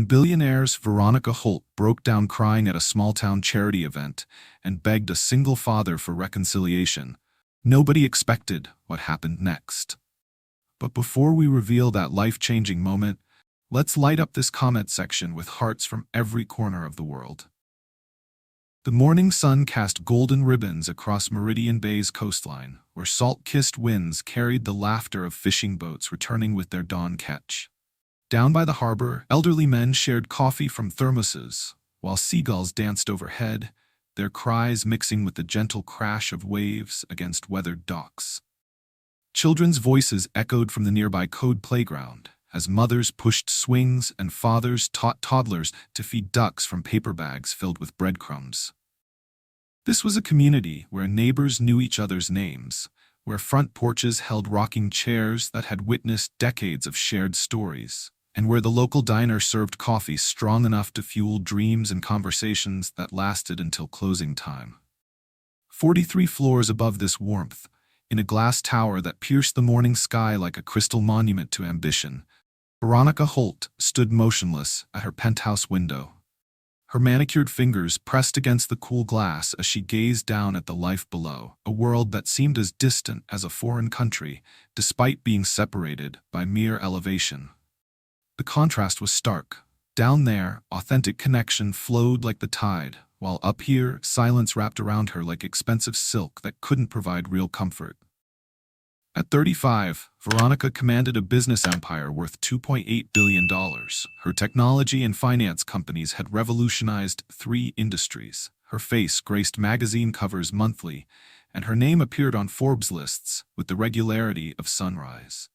When Billionairess Veronica Holt broke down crying at a small-town charity event and begged a single father for reconciliation, nobody expected what happened next. But before we reveal that life-changing moment, let's light up this comment section with hearts from every corner of the world. The morning sun cast golden ribbons across Meridian Bay's coastline, where salt-kissed winds carried the laughter of fishing boats returning with their dawn catch. Down by the harbor, elderly men shared coffee from thermoses, while seagulls danced overhead, their cries mixing with the gentle crash of waves against weathered docks. Children's voices echoed from the nearby Code playground, as mothers pushed swings and fathers taught toddlers to feed ducks from paper bags filled with breadcrumbs. This was a community where neighbors knew each other's names, where front porches held rocking chairs that had witnessed decades of shared stories, and where the local diner served coffee strong enough to fuel dreams and conversations that lasted until closing time. 43 floors above this warmth, in a glass tower that pierced the morning sky like a crystal monument to ambition, Veronica Holt stood motionless at her penthouse window. Her manicured fingers pressed against the cool glass as she gazed down at the life below, a world that seemed as distant as a foreign country, despite being separated by mere elevation. The contrast was stark. Down there, authentic connection flowed like the tide, while up here, silence wrapped around her like expensive silk that couldn't provide real comfort. At 35, Veronica commanded a business empire worth $2.8 billion. Her technology and finance companies had revolutionized 3 industries. Her face graced magazine covers monthly, and her name appeared on Forbes lists with the regularity of sunrise.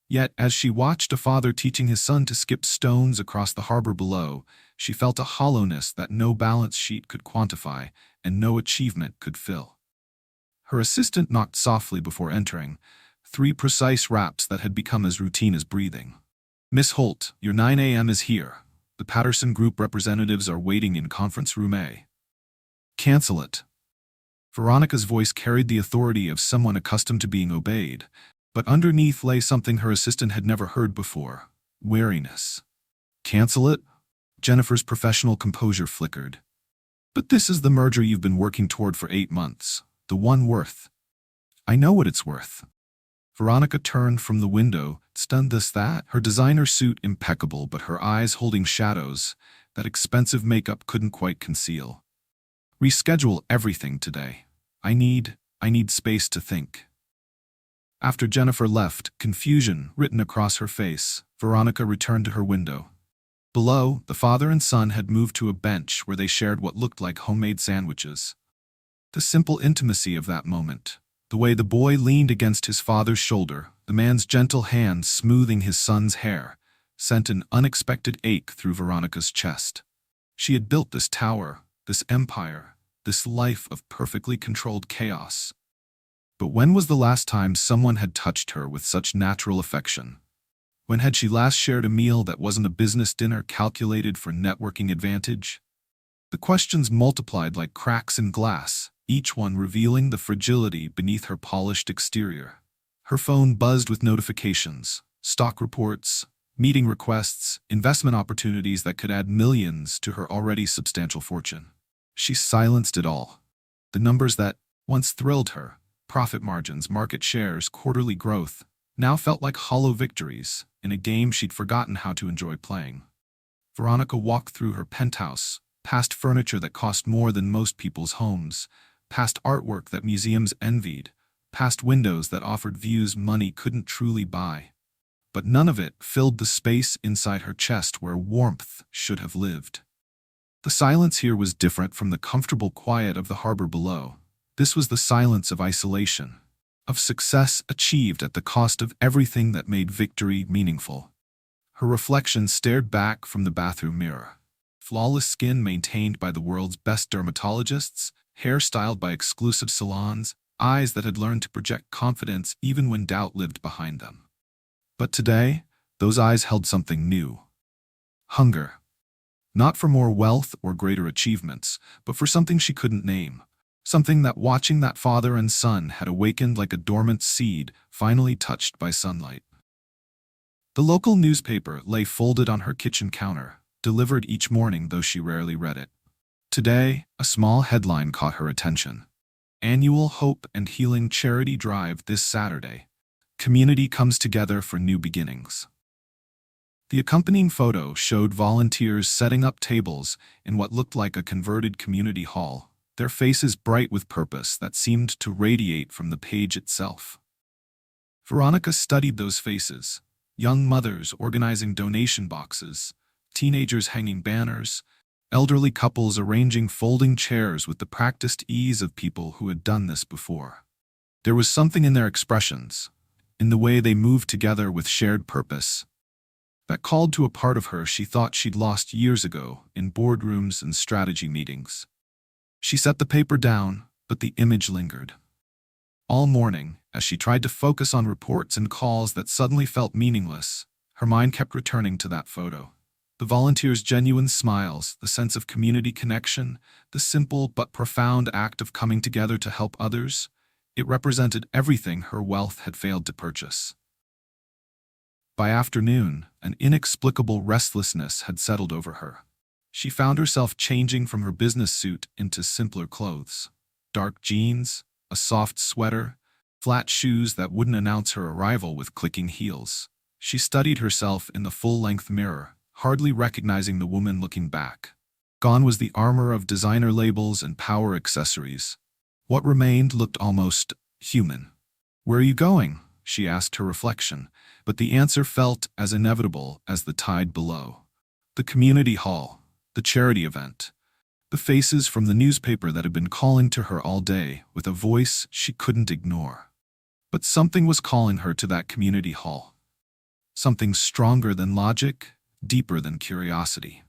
Yet, as she watched a father teaching his son to skip stones across the harbor below, she felt a hollowness that no balance sheet could quantify and no achievement could fill. Her assistant knocked softly before entering, 3 precise raps that had become as routine as breathing. "Miss Holt, your 9 a.m. is here. The Patterson Group representatives are waiting in conference room A." "Cancel it." Veronica's voice carried the authority of someone accustomed to being obeyed, but underneath lay something her assistant had never heard before: wariness. "Cancel it?" Jennifer's professional composure flickered. "But this is the merger you've been working toward for 8 months. The one worth." "I know what it's worth." Veronica turned from the window, stunned that, her designer suit impeccable but her eyes holding shadows that expensive makeup couldn't quite conceal. "Reschedule everything today. I need space to think." After Jennifer left, confusion written across her face, Veronica returned to her window. Below, the father and son had moved to a bench where they shared what looked like homemade sandwiches. The simple intimacy of that moment, the way the boy leaned against his father's shoulder, the man's gentle hand smoothing his son's hair, sent an unexpected ache through Veronica's chest. She had built this tower, this empire, this life of perfectly controlled chaos. But when was the last time someone had touched her with such natural affection? When had she last shared a meal that wasn't a business dinner calculated for networking advantage? The questions multiplied like cracks in glass, each one revealing the fragility beneath her polished exterior. Her phone buzzed with notifications, stock reports, meeting requests, investment opportunities that could add millions to her already substantial fortune. She silenced it all. The numbers that once thrilled her, profit margins, market shares, quarterly growth, now felt like hollow victories in a game she'd forgotten how to enjoy playing. Veronica walked through her penthouse, past furniture that cost more than most people's homes, past artwork that museums envied, past windows that offered views money couldn't truly buy. But none of it filled the space inside her chest where warmth should have lived. The silence here was different from the comfortable quiet of the harbor below. This was the silence of isolation, of success achieved at the cost of everything that made victory meaningful. Her reflection stared back from the bathroom mirror. Flawless skin maintained by the world's best dermatologists, hair styled by exclusive salons, eyes that had learned to project confidence even when doubt lived behind them. But today, those eyes held something new. Hunger. Not for more wealth or greater achievements, but for something she couldn't name. Something that watching that father and son had awakened like a dormant seed finally touched by sunlight. The local newspaper lay folded on her kitchen counter, delivered each morning though she rarely read it. Today, a small headline caught her attention. Annual Hope and Healing Charity Drive this Saturday. Community comes together for new beginnings. The accompanying photo showed volunteers setting up tables in what looked like a converted community hall, their faces bright with purpose that seemed to radiate from the page itself. Veronica studied those faces: young mothers organizing donation boxes, teenagers hanging banners, elderly couples arranging folding chairs with the practiced ease of people who had done this before. There was something in their expressions, in the way they moved together with shared purpose, that called to a part of her she thought she'd lost years ago in boardrooms and strategy meetings. She set the paper down, but the image lingered. All morning, as she tried to focus on reports and calls that suddenly felt meaningless, her mind kept returning to that photo. The volunteers' genuine smiles, the sense of community connection, the simple but profound act of coming together to help others. It represented everything her wealth had failed to purchase. By afternoon, an inexplicable restlessness had settled over her. She found herself changing from her business suit into simpler clothes: dark jeans, a soft sweater, flat shoes that wouldn't announce her arrival with clicking heels. She studied herself in the full-length mirror, hardly recognizing the woman looking back. Gone was the armor of designer labels and power accessories. What remained looked almost human. "Where are you going?" she asked her reflection, but the answer felt as inevitable as the tide below. The community hall, the charity event, the faces from the newspaper that had been calling to her all day with a voice she couldn't ignore. But something was calling her to that community hall. Something stronger than logic, deeper than curiosity.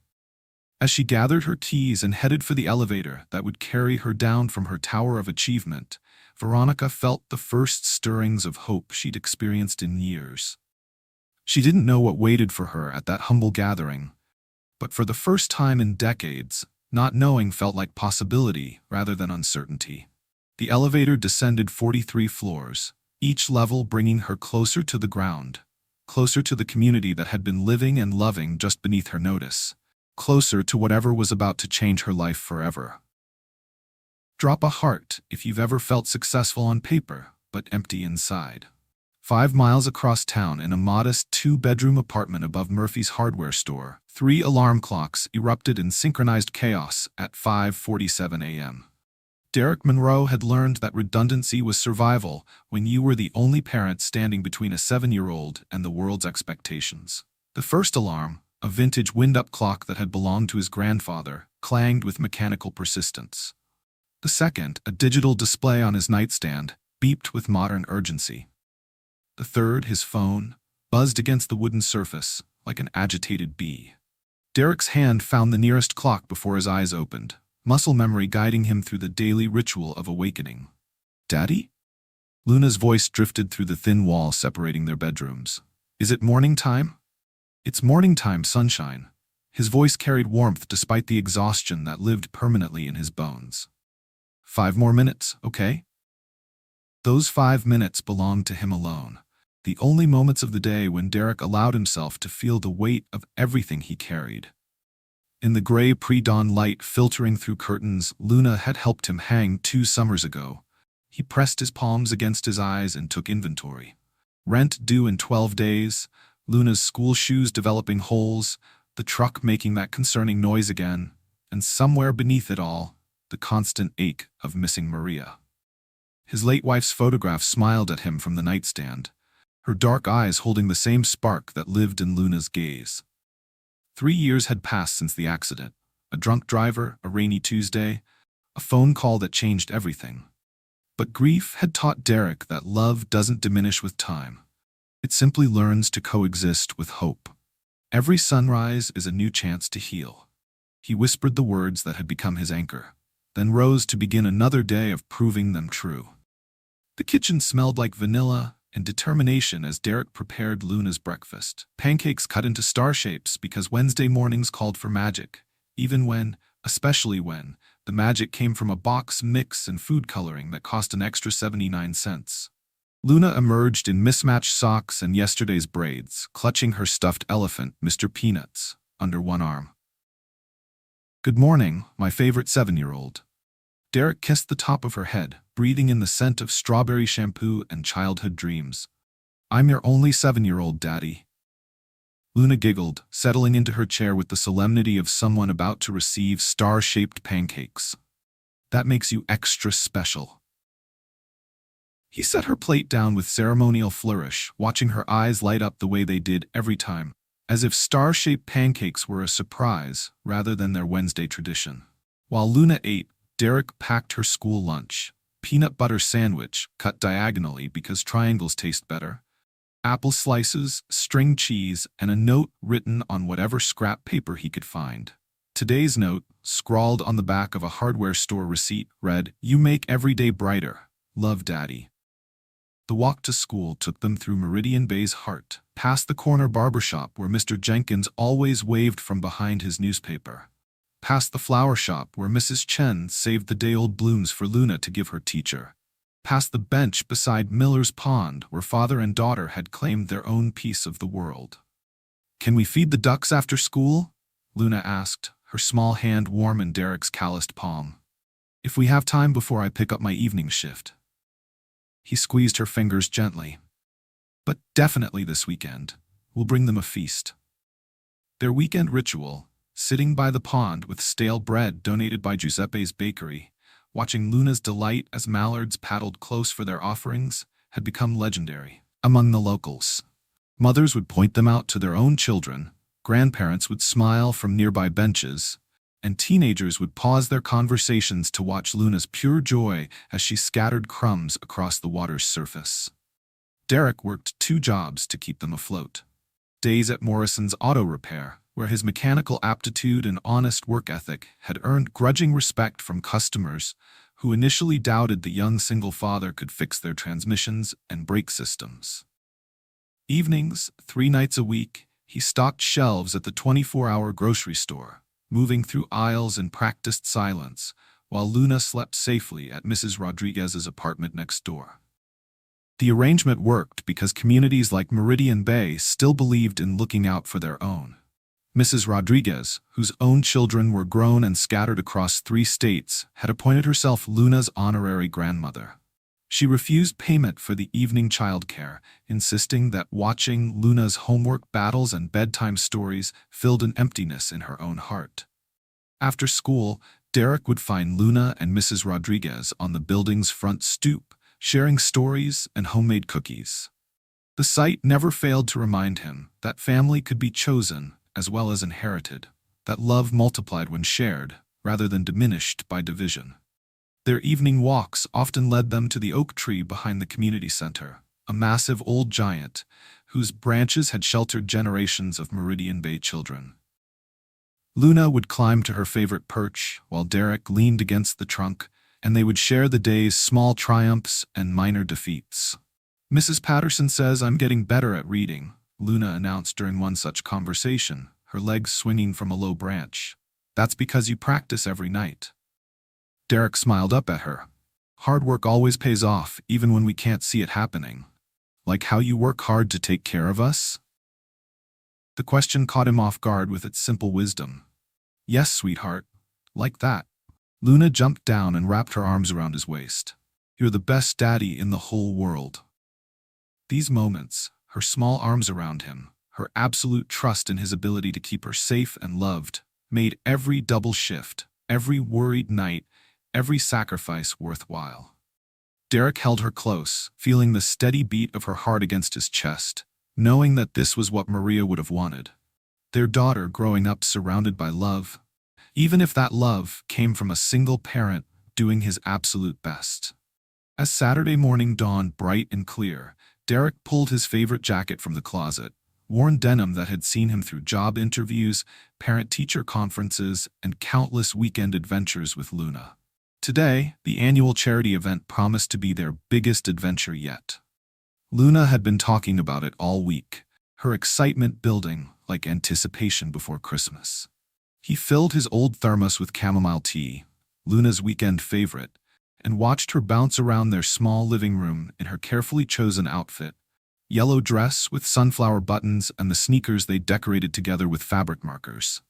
As she gathered her keys and headed for the elevator that would carry her down from her tower of achievement, Veronica felt the first stirrings of hope she'd experienced in years. She didn't know what waited for her at that humble gathering, but for the first time in decades, not knowing felt like possibility rather than uncertainty. The elevator descended 43 floors, each level bringing her closer to the ground, closer to the community that had been living and loving just beneath her notice, closer to whatever was about to change her life forever. Drop a heart if you've ever felt successful on paper, but empty inside. 5 miles across town, in a modest 2-bedroom apartment above Murphy's hardware store, 3 alarm clocks erupted in synchronized chaos at 5:47 a.m. Derek Monroe had learned that redundancy was survival when you were the only parent standing between a 7-year-old and the world's expectations. The first alarm, a vintage wind-up clock that had belonged to his grandfather, clanged with mechanical persistence. The second, a digital display on his nightstand, beeped with modern urgency. The third, his phone, buzzed against the wooden surface like an agitated bee. Derek's hand found the nearest clock before his eyes opened, muscle memory guiding him through the daily ritual of awakening. "Daddy?" Luna's voice drifted through the thin wall separating their bedrooms. "Is it morning time?" "It's morning time, sunshine." His voice carried warmth despite the exhaustion that lived permanently in his bones. 5 more minutes, okay?" Those 5 minutes belonged to him alone. The only moments of the day when Derek allowed himself to feel the weight of everything he carried. In the gray pre-dawn light filtering through curtains Luna had helped him hang 2 summers ago, he pressed his palms against his eyes and took inventory. Rent due in 12 days, Luna's school shoes developing holes, the truck making that concerning noise again, and somewhere beneath it all, the constant ache of missing Maria. His late wife's photograph smiled at him from the nightstand, her dark eyes holding the same spark that lived in Luna's gaze. 3 years had passed since the accident. A drunk driver, a rainy Tuesday, a phone call that changed everything. But grief had taught Derek that love doesn't diminish with time. It simply learns to coexist with hope. Every sunrise is a new chance to heal. He whispered the words that had become his anchor, then rose to begin another day of proving them true. The kitchen smelled like vanilla and determination as Derek prepared Luna's breakfast. Pancakes cut into star shapes because Wednesday mornings called for magic, even when, especially when, the magic came from a box mix and food coloring that cost an extra 79 cents. Luna emerged in mismatched socks and yesterday's braids, clutching her stuffed elephant, Mr. Peanuts, under one arm. Good morning, my favorite 7-year-old. Derek kissed the top of her head, breathing in the scent of strawberry shampoo and childhood dreams. I'm your only 7-year-old, Daddy. Luna giggled, settling into her chair with the solemnity of someone about to receive star-shaped pancakes. That makes you extra special. He set her plate down with ceremonial flourish, watching her eyes light up the way they did every time, as if star-shaped pancakes were a surprise rather than their Wednesday tradition. While Luna ate, Derek packed her school lunch: peanut butter sandwich, cut diagonally because triangles taste better, apple slices, string cheese, and a note written on whatever scrap paper he could find. Today's note, scrawled on the back of a hardware store receipt, read, "You make every day brighter. Love, Daddy." The walk to school took them through Meridian Bay's heart, past the corner barbershop where Mr. Jenkins always waved from behind his newspaper, past the flower shop where Mrs. Chen saved the day-old blooms for Luna to give her teacher, past the bench beside Miller's Pond where father and daughter had claimed their own piece of the world. "Can we feed the ducks after school?" Luna asked, her small hand warm in Derek's calloused palm. "If we have time before I pick up my evening shift." He squeezed her fingers gently. "But definitely this weekend. We'll bring them a feast." Their weekend ritual, sitting by the pond with stale bread donated by Giuseppe's bakery, watching Luna's delight as mallards paddled close for their offerings, had become legendary among the locals. Mothers would point them out to their own children, grandparents would smile from nearby benches, and teenagers would pause their conversations to watch Luna's pure joy as she scattered crumbs across the water's surface. Derek worked 2 jobs to keep them afloat. Days at Morrison's Auto Repair, where his mechanical aptitude and honest work ethic had earned grudging respect from customers who initially doubted the young single father could fix their transmissions and brake systems. Evenings, 3 nights a week, he stocked shelves at the 24-hour grocery store, moving through aisles in practiced silence, while Luna slept safely at Mrs. Rodriguez's apartment next door. The arrangement worked because communities like Meridian Bay still believed in looking out for their own. Mrs. Rodriguez, whose own children were grown and scattered across 3 states, had appointed herself Luna's honorary grandmother. She refused payment for the evening childcare, insisting that watching Luna's homework battles and bedtime stories filled an emptiness in her own heart. After school, Derek would find Luna and Mrs. Rodriguez on the building's front stoop, sharing stories and homemade cookies. The sight never failed to remind him that family could be chosen as well as inherited, that love multiplied when shared rather than diminished by division. Their evening walks often led them to the oak tree behind the community center, a massive old giant whose branches had sheltered generations of Meridian Bay children. Luna would climb to her favorite perch while Derek leaned against the trunk, and they would share the day's small triumphs and minor defeats. "Mrs. Patterson says I'm getting better at reading," Luna announced during one such conversation, her legs swinging from a low branch. "That's because you practice every night." Derek smiled up at her. "Hard work always pays off, even when we can't see it happening. Like how you work hard to take care of us?" The question caught him off guard with its simple wisdom. "Yes, sweetheart. Like that." Luna jumped down and wrapped her arms around his waist. "You're the best daddy in the whole world." These moments, her small arms around him, her absolute trust in his ability to keep her safe and loved, made every double shift, every worried night, every sacrifice worthwhile. Derek held her close, feeling the steady beat of her heart against his chest, knowing that this was what Maria would have wanted. Their daughter growing up surrounded by love, even if that love came from a single parent doing his absolute best. As Saturday morning dawned bright and clear, Derek pulled his favorite jacket from the closet, worn denim that had seen him through job interviews, parent-teacher conferences, and countless weekend adventures with Luna. Today, the annual charity event promised to be their biggest adventure yet. Luna had been talking about it all week, her excitement building like anticipation before Christmas. He filled his old thermos with chamomile tea, Luna's weekend favorite, and watched her bounce around their small living room in her carefully chosen outfit, yellow dress with sunflower buttons and the sneakers they decorated together with fabric markers.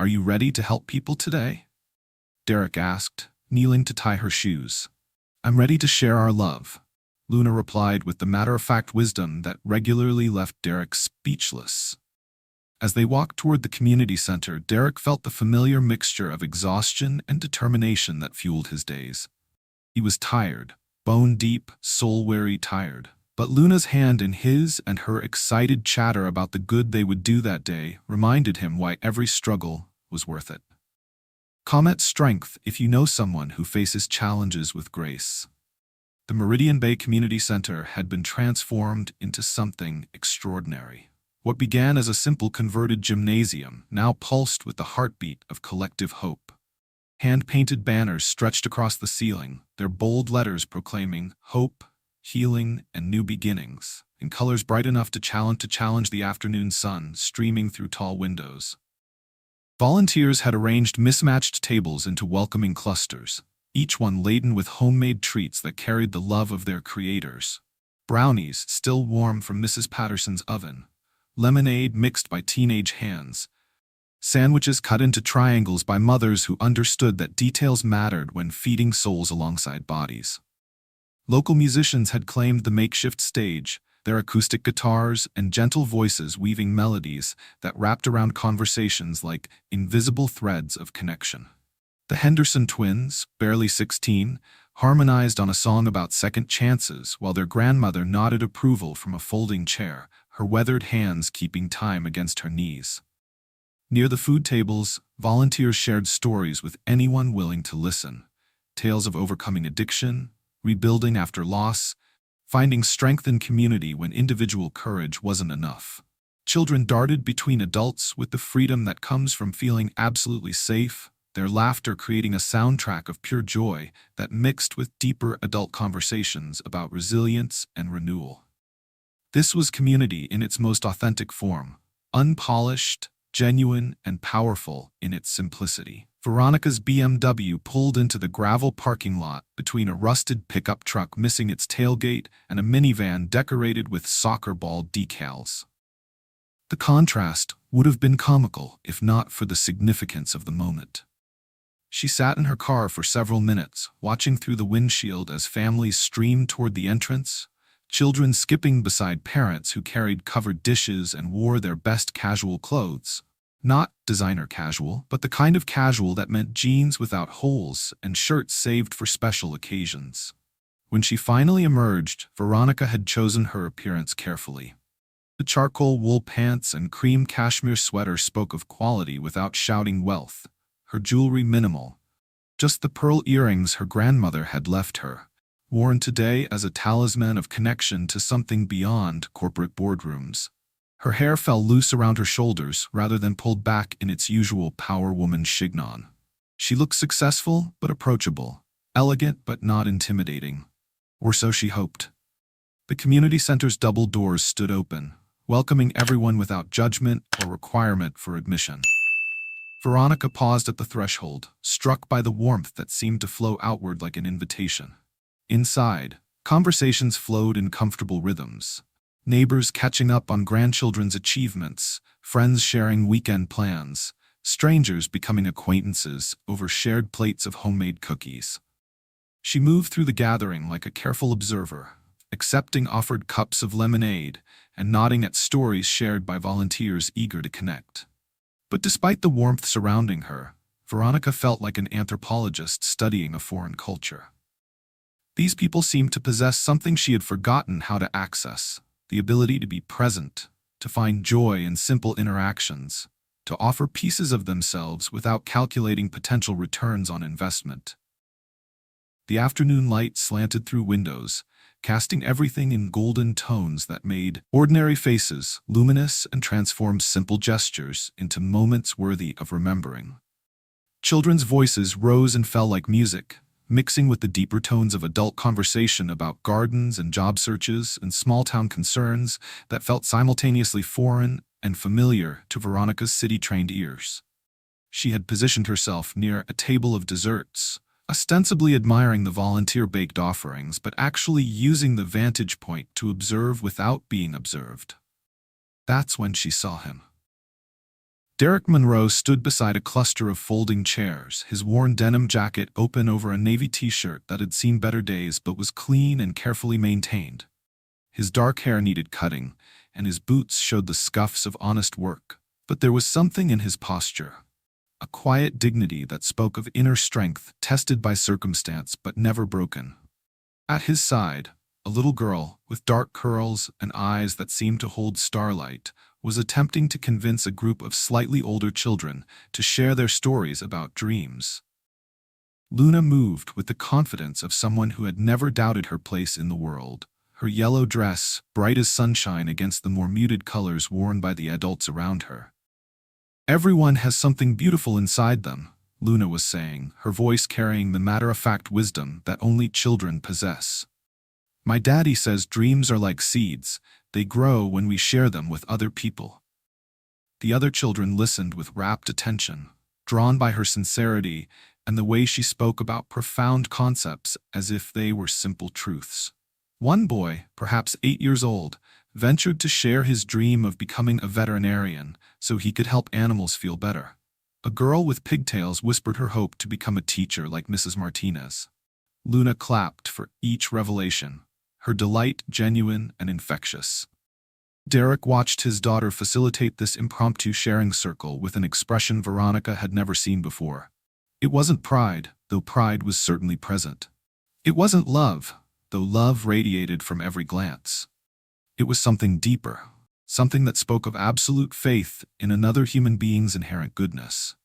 Are you ready to help people today? Derek asked, kneeling to tie her shoes. I'm ready to share our love, Luna replied with the matter-of-fact wisdom that regularly left Derek speechless. As they walked toward the community center, Derek felt the familiar mixture of exhaustion and determination that fueled his days. He was tired, bone-deep, soul-weary tired. But Luna's hand in his and her excited chatter about the good they would do that day reminded him why every struggle was worth it. Comment strength if you know someone who faces challenges with grace. The Meridian Bay Community Center had been transformed into something extraordinary. What began as a simple converted gymnasium now pulsed with the heartbeat of collective hope. Hand-painted banners stretched across the ceiling, their bold letters proclaiming hope, healing, and new beginnings, in colors bright enough to challenge the afternoon sun streaming through tall windows. Volunteers had arranged mismatched tables into welcoming clusters, each one laden with homemade treats that carried the love of their creators. Brownies still warm from Mrs. Patterson's oven, lemonade mixed by teenage hands, sandwiches cut into triangles by mothers who understood that details mattered when feeding souls alongside bodies. Local musicians had claimed the makeshift stage, their acoustic guitars and gentle voices weaving melodies that wrapped around conversations like invisible threads of connection. The Henderson twins, barely 16, harmonized on a song about second chances while their grandmother nodded approval from a folding chair, her weathered hands keeping time against her knees. Near the food tables, volunteers shared stories with anyone willing to listen. Tales of overcoming addiction, rebuilding after loss, finding strength in community when individual courage wasn't enough. Children darted between adults with the freedom that comes from feeling absolutely safe, their laughter creating a soundtrack of pure joy that mixed with deeper adult conversations about resilience and renewal. This was community in its most authentic form, unpolished, genuine, and powerful in its simplicity. Veronica's BMW pulled into the gravel parking lot between a rusted pickup truck missing its tailgate and a minivan decorated with soccer ball decals. The contrast would have been comical if not for the significance of the moment. She sat in her car for several minutes, watching through the windshield as families streamed toward the entrance, children skipping beside parents who carried covered dishes and wore their best casual clothes. Not designer casual, but the kind of casual that meant jeans without holes and shirts saved for special occasions. When she finally emerged, Veronica had chosen her appearance carefully. The charcoal wool pants and cream cashmere sweater spoke of quality without shouting wealth. Her jewelry minimal, just the pearl earrings her grandmother had left her, worn today as a talisman of connection to something beyond corporate boardrooms. Her hair fell loose around her shoulders rather than pulled back in its usual power woman chignon. She looked successful but approachable, elegant but not intimidating. Or so she hoped. The community center's double doors stood open, welcoming everyone without judgment or requirement for admission. Veronica paused at the threshold, struck by the warmth that seemed to flow outward like an invitation. Inside, conversations flowed in comfortable rhythms. Neighbors catching up on grandchildren's achievements, friends sharing weekend plans, strangers becoming acquaintances over shared plates of homemade cookies. She moved through the gathering like a careful observer, accepting offered cups of lemonade and nodding at stories shared by volunteers eager to connect. But despite the warmth surrounding her, Veronica felt like an anthropologist studying a foreign culture. These people seemed to possess something she had forgotten how to access, the ability to be present, to find joy in simple interactions, to offer pieces of themselves without calculating potential returns on investment. The afternoon light slanted through windows, casting everything in golden tones that made ordinary faces luminous and transformed simple gestures into moments worthy of remembering. Children's voices rose and fell like music, mixing with the deeper tones of adult conversation about gardens and job searches and small-town concerns that felt simultaneously foreign and familiar to Veronica's city-trained ears. She had positioned herself near a table of desserts, ostensibly admiring the volunteer-baked offerings, but actually using the vantage point to observe without being observed. That's when she saw him. Derek Monroe stood beside a cluster of folding chairs, his worn denim jacket open over a navy t-shirt that had seen better days but was clean and carefully maintained. His dark hair needed cutting, and his boots showed the scuffs of honest work. But there was something in his posture, a quiet dignity that spoke of inner strength tested by circumstance but never broken. At his side, a little girl with dark curls and eyes that seemed to hold starlight was attempting to convince a group of slightly older children to share their stories about dreams. Luna moved with the confidence of someone who had never doubted her place in the world, her yellow dress bright as sunshine against the more muted colors worn by the adults around her. "Everyone has something beautiful inside them," Luna was saying, her voice carrying the matter-of-fact wisdom that only children possess. "My daddy says dreams are like seeds. They grow when we share them with other people." The other children listened with rapt attention, drawn by her sincerity and the way she spoke about profound concepts as if they were simple truths. One boy, perhaps 8 years old, ventured to share his dream of becoming a veterinarian so he could help animals feel better. A girl with pigtails whispered her hope to become a teacher like Mrs. Martinez. Luna clapped for each revelation, her delight genuine and infectious. Derek watched his daughter facilitate this impromptu sharing circle with an expression Veronica had never seen before. It wasn't pride, though pride was certainly present. It wasn't love, though love radiated from every glance. It was something deeper, something that spoke of absolute faith in another human being's inherent goodness.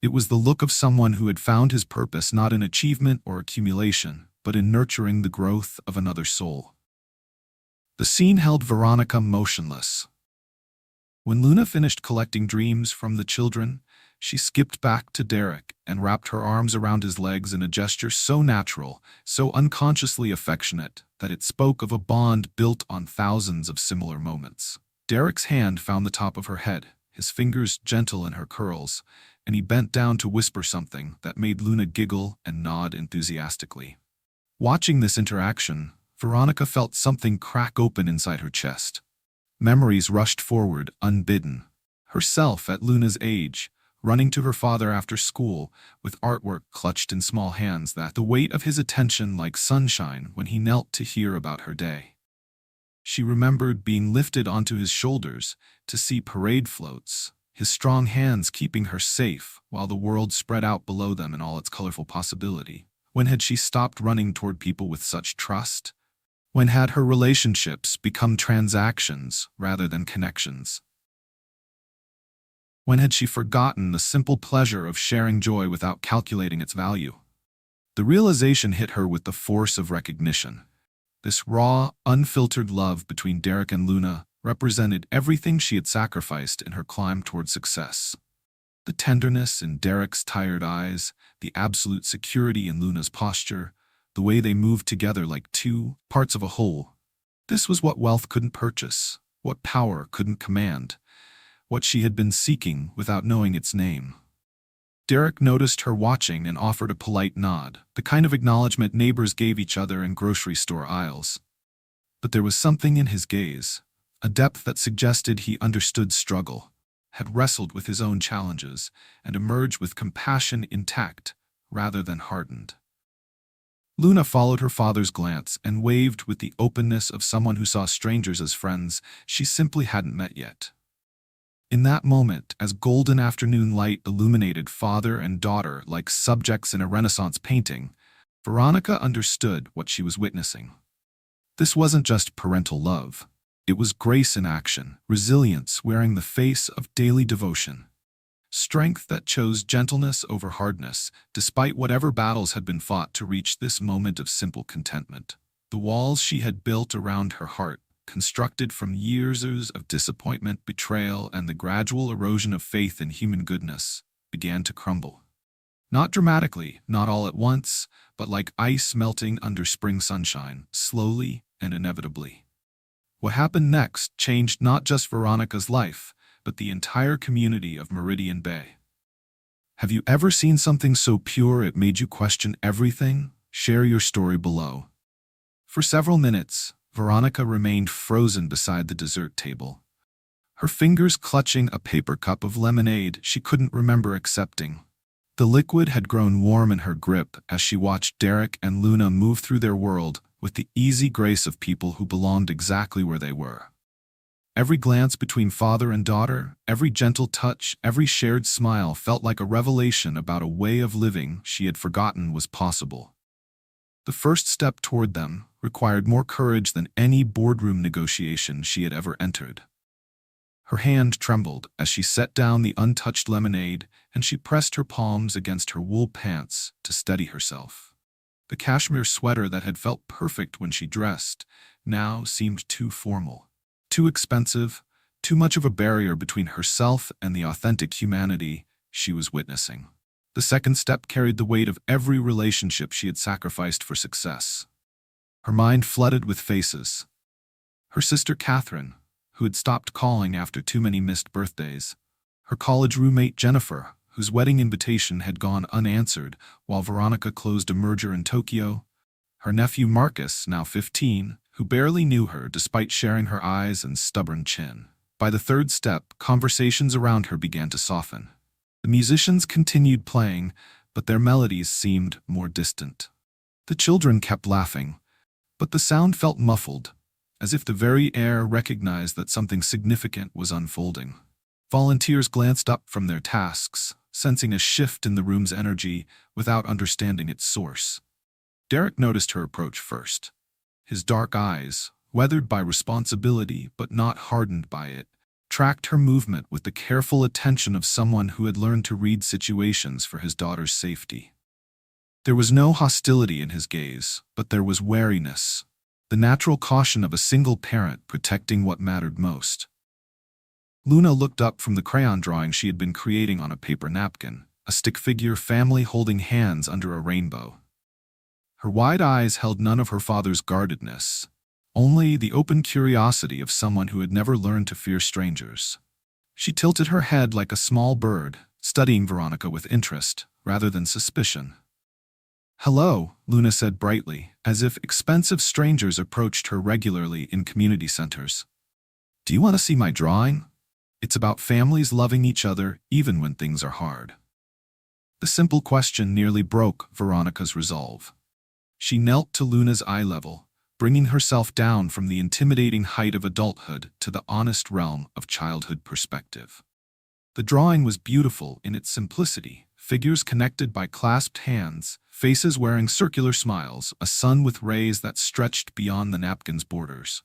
It was the look of someone who had found his purpose not in achievement or accumulation, but in nurturing the growth of another soul. The scene held Veronica motionless. When Luna finished collecting dreams from the children, she skipped back to Derek and wrapped her arms around his legs in a gesture so natural, so unconsciously affectionate, that it spoke of a bond built on thousands of similar moments. Derek's hand found the top of her head, his fingers gentle in her curls, and he bent down to whisper something that made Luna giggle and nod enthusiastically. Watching this interaction, Veronica felt something crack open inside her chest. Memories rushed forward unbidden. Herself at Luna's age, running to her father after school, with artwork clutched in small hands that the weight of his attention like sunshine when he knelt to hear about her day. She remembered being lifted onto his shoulders to see parade floats, his strong hands keeping her safe while the world spread out below them in all its colorful possibility. When had she stopped running toward people with such trust? When had her relationships become transactions rather than connections? When had she forgotten the simple pleasure of sharing joy without calculating its value? The realization hit her with the force of recognition. This raw, unfiltered love between Derek and Luna represented everything she had sacrificed in her climb toward success. The tenderness in Derek's tired eyes, the absolute security in Luna's posture, the way they moved together like two parts of a whole. This was what wealth couldn't purchase, what power couldn't command, what she had been seeking without knowing its name. Derek noticed her watching and offered a polite nod, the kind of acknowledgement neighbors gave each other in grocery store aisles. But there was something in his gaze, a depth that suggested he understood struggle, had wrestled with his own challenges, and emerged with compassion intact rather than hardened. Luna followed her father's glance and waved with the openness of someone who saw strangers as friends she simply hadn't met yet. In that moment, as golden afternoon light illuminated father and daughter like subjects in a Renaissance painting, Veronica understood what she was witnessing. This wasn't just parental love. It was grace in action, resilience wearing the face of daily devotion. Strength that chose gentleness over hardness, despite whatever battles had been fought to reach this moment of simple contentment. The walls she had built around her heart, constructed from years of disappointment, betrayal, and the gradual erosion of faith in human goodness, began to crumble. Not dramatically, not all at once, but like ice melting under spring sunshine, slowly and inevitably. What happened next changed not just Veronica's life, but the entire community of Meridian Bay. Have you ever seen something so pure it made you question everything? Share your story below. For several minutes, Veronica remained frozen beside the dessert table. her fingers clutching a paper cup of lemonade she couldn't remember accepting. The liquid had grown warm in her grip as she watched Derek and Luna move through their world with the easy grace of people who belonged exactly where they were. Every glance between father and daughter, every gentle touch, every shared smile felt like a revelation about a way of living she had forgotten was possible. The first step toward them required more courage than any boardroom negotiation she had ever entered. Her hand trembled as she set down the untouched lemonade, and she pressed her palms against her wool pants to steady herself. The cashmere sweater that had felt perfect when she dressed now seemed too formal, too expensive, too much of a barrier between herself and the authentic humanity she was witnessing. The second step carried the weight of every relationship she had sacrificed for success. Her mind flooded with faces. Her sister Catherine, who had stopped calling after too many missed birthdays. Her college roommate Jennifer, whose wedding invitation had gone unanswered while Veronica closed a merger in Tokyo. Her nephew Marcus, now 15, who barely knew her despite sharing her eyes and stubborn chin. By the third step, conversations around her began to soften. The musicians continued playing, but their melodies seemed more distant. The children kept laughing, but the sound felt muffled, as if the very air recognized that something significant was unfolding. Volunteers glanced up from their tasks, sensing a shift in the room's energy without understanding its source. Derek noticed her approach first. His dark eyes, weathered by responsibility but not hardened by it, tracked her movement with the careful attention of someone who had learned to read situations for his daughter's safety. There was no hostility in his gaze, but there was wariness, the natural caution of a single parent protecting what mattered most. Luna looked up from the crayon drawing she had been creating on a paper napkin, a stick figure family holding hands under a rainbow. Her wide eyes held none of her father's guardedness, only the open curiosity of someone who had never learned to fear strangers. She tilted her head like a small bird, studying Veronica with interest rather than suspicion. "Hello," Luna said brightly, as if expensive strangers approached her regularly in community centers. "Do you want to see my drawing? It's about families loving each other even when things are hard." The simple question nearly broke Veronica's resolve. She knelt to Luna's eye level, bringing herself down from the intimidating height of adulthood to the honest realm of childhood perspective. The drawing was beautiful in its simplicity, figures connected by clasped hands, faces wearing circular smiles, a sun with rays that stretched beyond the napkin's borders.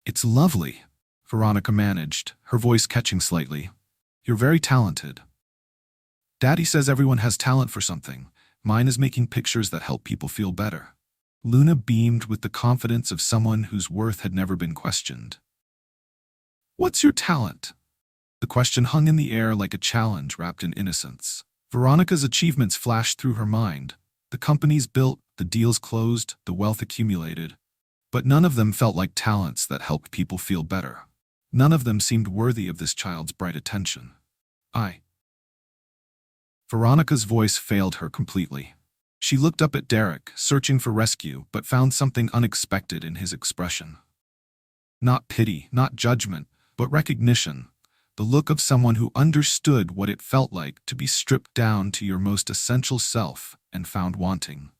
"It's lovely," Veronica managed, her voice catching slightly. "You're very talented." "Daddy says everyone has talent for something. Mine is making pictures that help people feel better." Luna beamed with the confidence of someone whose worth had never been questioned. "What's your talent?" The question hung in the air like a challenge wrapped in innocence. Veronica's achievements flashed through her mind. The companies built, the deals closed, the wealth accumulated. But none of them felt like talents that helped people feel better. None of them seemed worthy of this child's bright attention. Veronica's voice failed her completely. She looked up at Derek, searching for rescue, but found something unexpected in his expression. Not pity, not judgment, but recognition. The look of someone who understood what it felt like to be stripped down to your most essential self and found wanting.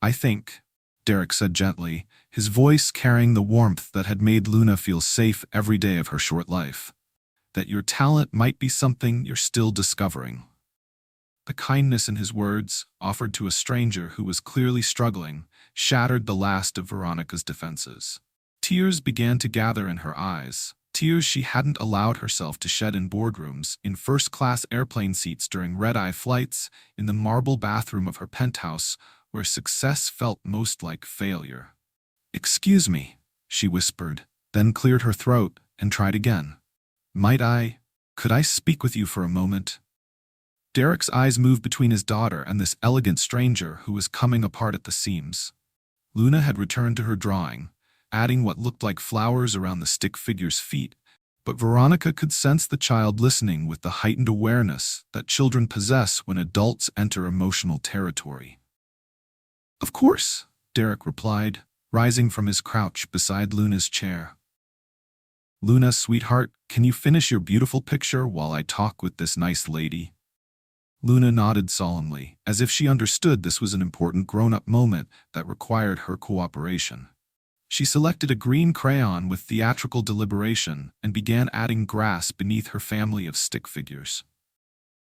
"I think," Derek said gently, his voice carrying the warmth that had made Luna feel safe every day of her short life, "that your talent might be something you're still discovering." The kindness in his words, offered to a stranger who was clearly struggling, shattered the last of Veronica's defenses. Tears began to gather in her eyes, tears she hadn't allowed herself to shed in boardrooms, in first-class airplane seats during red-eye flights, in the marble bathroom of her penthouse, where success felt most like failure. "Excuse me," she whispered, then cleared her throat and tried again. Could I speak with you for a moment?" Derek's eyes moved between his daughter and this elegant stranger who was coming apart at the seams. Luna had returned to her drawing, adding what looked like flowers around the stick figure's feet, but Veronica could sense the child listening with the heightened awareness that children possess when adults enter emotional territory. "Of course," Derek replied, rising from his crouch beside Luna's chair. "Luna, sweetheart, can you finish your beautiful picture while I talk with this nice lady?" Luna nodded solemnly, as if she understood this was an important grown-up moment that required her cooperation. She selected a green crayon with theatrical deliberation and began adding grass beneath her family of stick figures.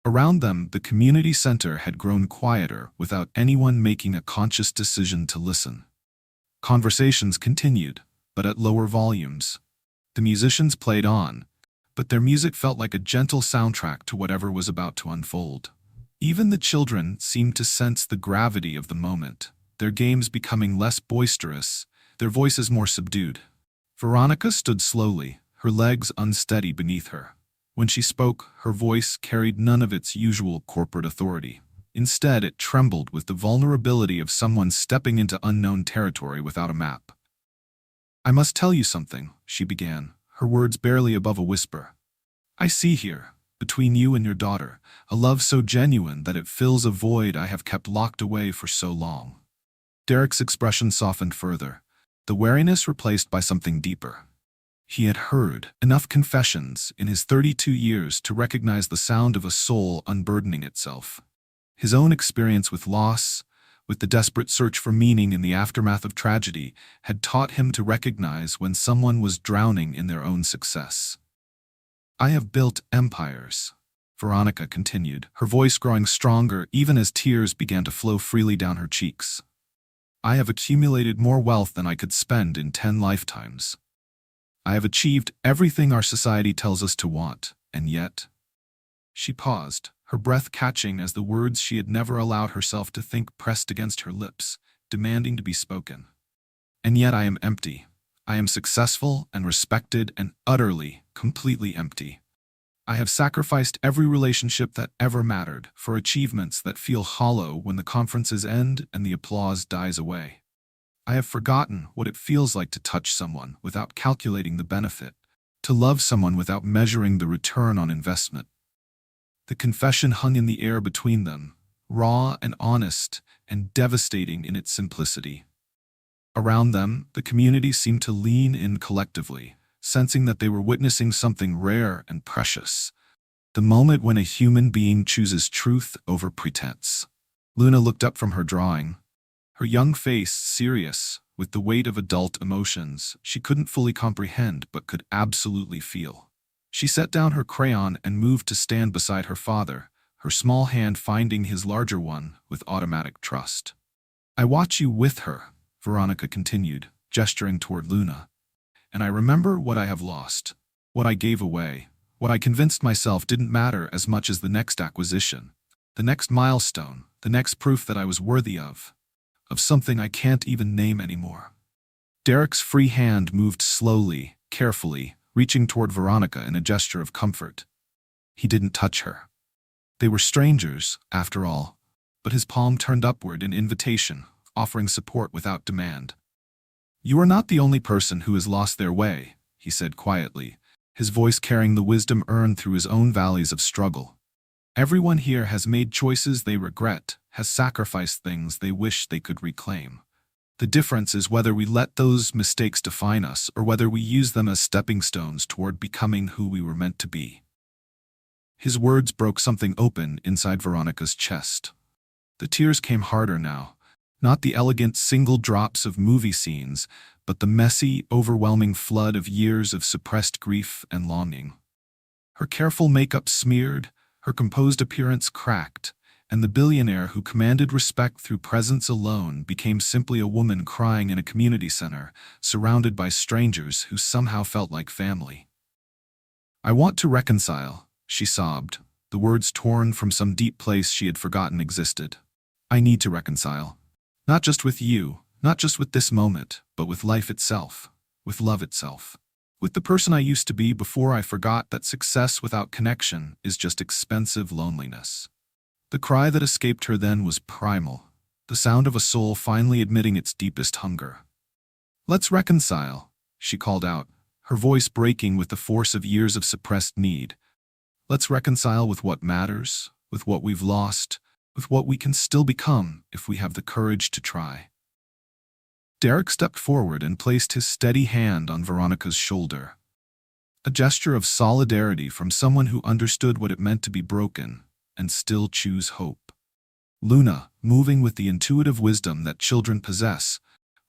Around them, the community center had grown quieter without anyone making a conscious decision to listen. Conversations continued, but at lower volumes. The musicians played on, but their music felt like a gentle soundtrack to whatever was about to unfold. Even the children seemed to sense the gravity of the moment, their games becoming less boisterous, their voices more subdued. Veronica stood slowly, her legs unsteady beneath her. When she spoke, her voice carried none of its usual corporate authority. Instead, it trembled with the vulnerability of someone stepping into unknown territory without a map. "I must tell you something," she began, her words barely above a whisper. "I see here, between you and your daughter, a love so genuine that it fills a void I have kept locked away for so long." Derek's expression softened further, the wariness replaced by something deeper. He had heard enough confessions in his 32 years to recognize the sound of a soul unburdening itself. His own experience with loss, with the desperate search for meaning in the aftermath of tragedy, had taught him to recognize when someone was drowning in their own success. "I have built empires," Veronica continued, her voice growing stronger even as tears began to flow freely down her cheeks. "I have accumulated more wealth than I could spend in 10 lifetimes. I have achieved everything our society tells us to want, and yet—" She paused, her breath catching as the words she had never allowed herself to think pressed against her lips, demanding to be spoken. "And yet I am empty. I am successful and respected and utterly, completely empty. I have sacrificed every relationship that ever mattered for achievements that feel hollow when the conferences end and the applause dies away. I have forgotten what it feels like to touch someone without calculating the benefit, to love someone without measuring the return on investment." The confession hung in the air between them, raw and honest and devastating in its simplicity. Around them, the community seemed to lean in collectively, sensing that they were witnessing something rare and precious, the moment when a human being chooses truth over pretense. Luna looked up from her drawing, her young face serious, with the weight of adult emotions she couldn't fully comprehend but could absolutely feel. She set down her crayon and moved to stand beside her father, her small hand finding his larger one with automatic trust. "I watch you with her," Veronica continued, gesturing toward Luna, "and I remember what I have lost, what I gave away, what I convinced myself didn't matter as much as the next acquisition, the next milestone, the next proof that I was worthy of something I can't even name anymore." Derek's free hand moved slowly, carefully, reaching toward Veronica in a gesture of comfort. He didn't touch her. They were strangers, after all, but his palm turned upward in invitation, offering support without demand. "You are not the only person who has lost their way," he said quietly, his voice carrying the wisdom earned through his own valleys of struggle. "Everyone here has made choices they regret, has sacrificed things they wish they could reclaim. The difference is whether we let those mistakes define us or whether we use them as stepping stones toward becoming who we were meant to be." His words broke something open inside Veronica's chest. The tears came harder now, not the elegant single drops of movie scenes, but the messy, overwhelming flood of years of suppressed grief and longing. Her careful makeup smeared, her composed appearance cracked, and the billionaire who commanded respect through presence alone became simply a woman crying in a community center, surrounded by strangers who somehow felt like family. "I want to reconcile," she sobbed, the words torn from some deep place she had forgotten existed. "I need to reconcile. Not just with you, not just with this moment, but with life itself, with love itself. With the person I used to be before I forgot that success without connection is just expensive loneliness." The cry that escaped her then was primal, the sound of a soul finally admitting its deepest hunger. "Let's reconcile," she called out, her voice breaking with the force of years of suppressed need. "Let's reconcile with what matters, with what we've lost, with what we can still become if we have the courage to try." Derek stepped forward and placed his steady hand on Veronica's shoulder. A gesture of solidarity from someone who understood what it meant to be broken and still choose hope. Luna, moving with the intuitive wisdom that children possess,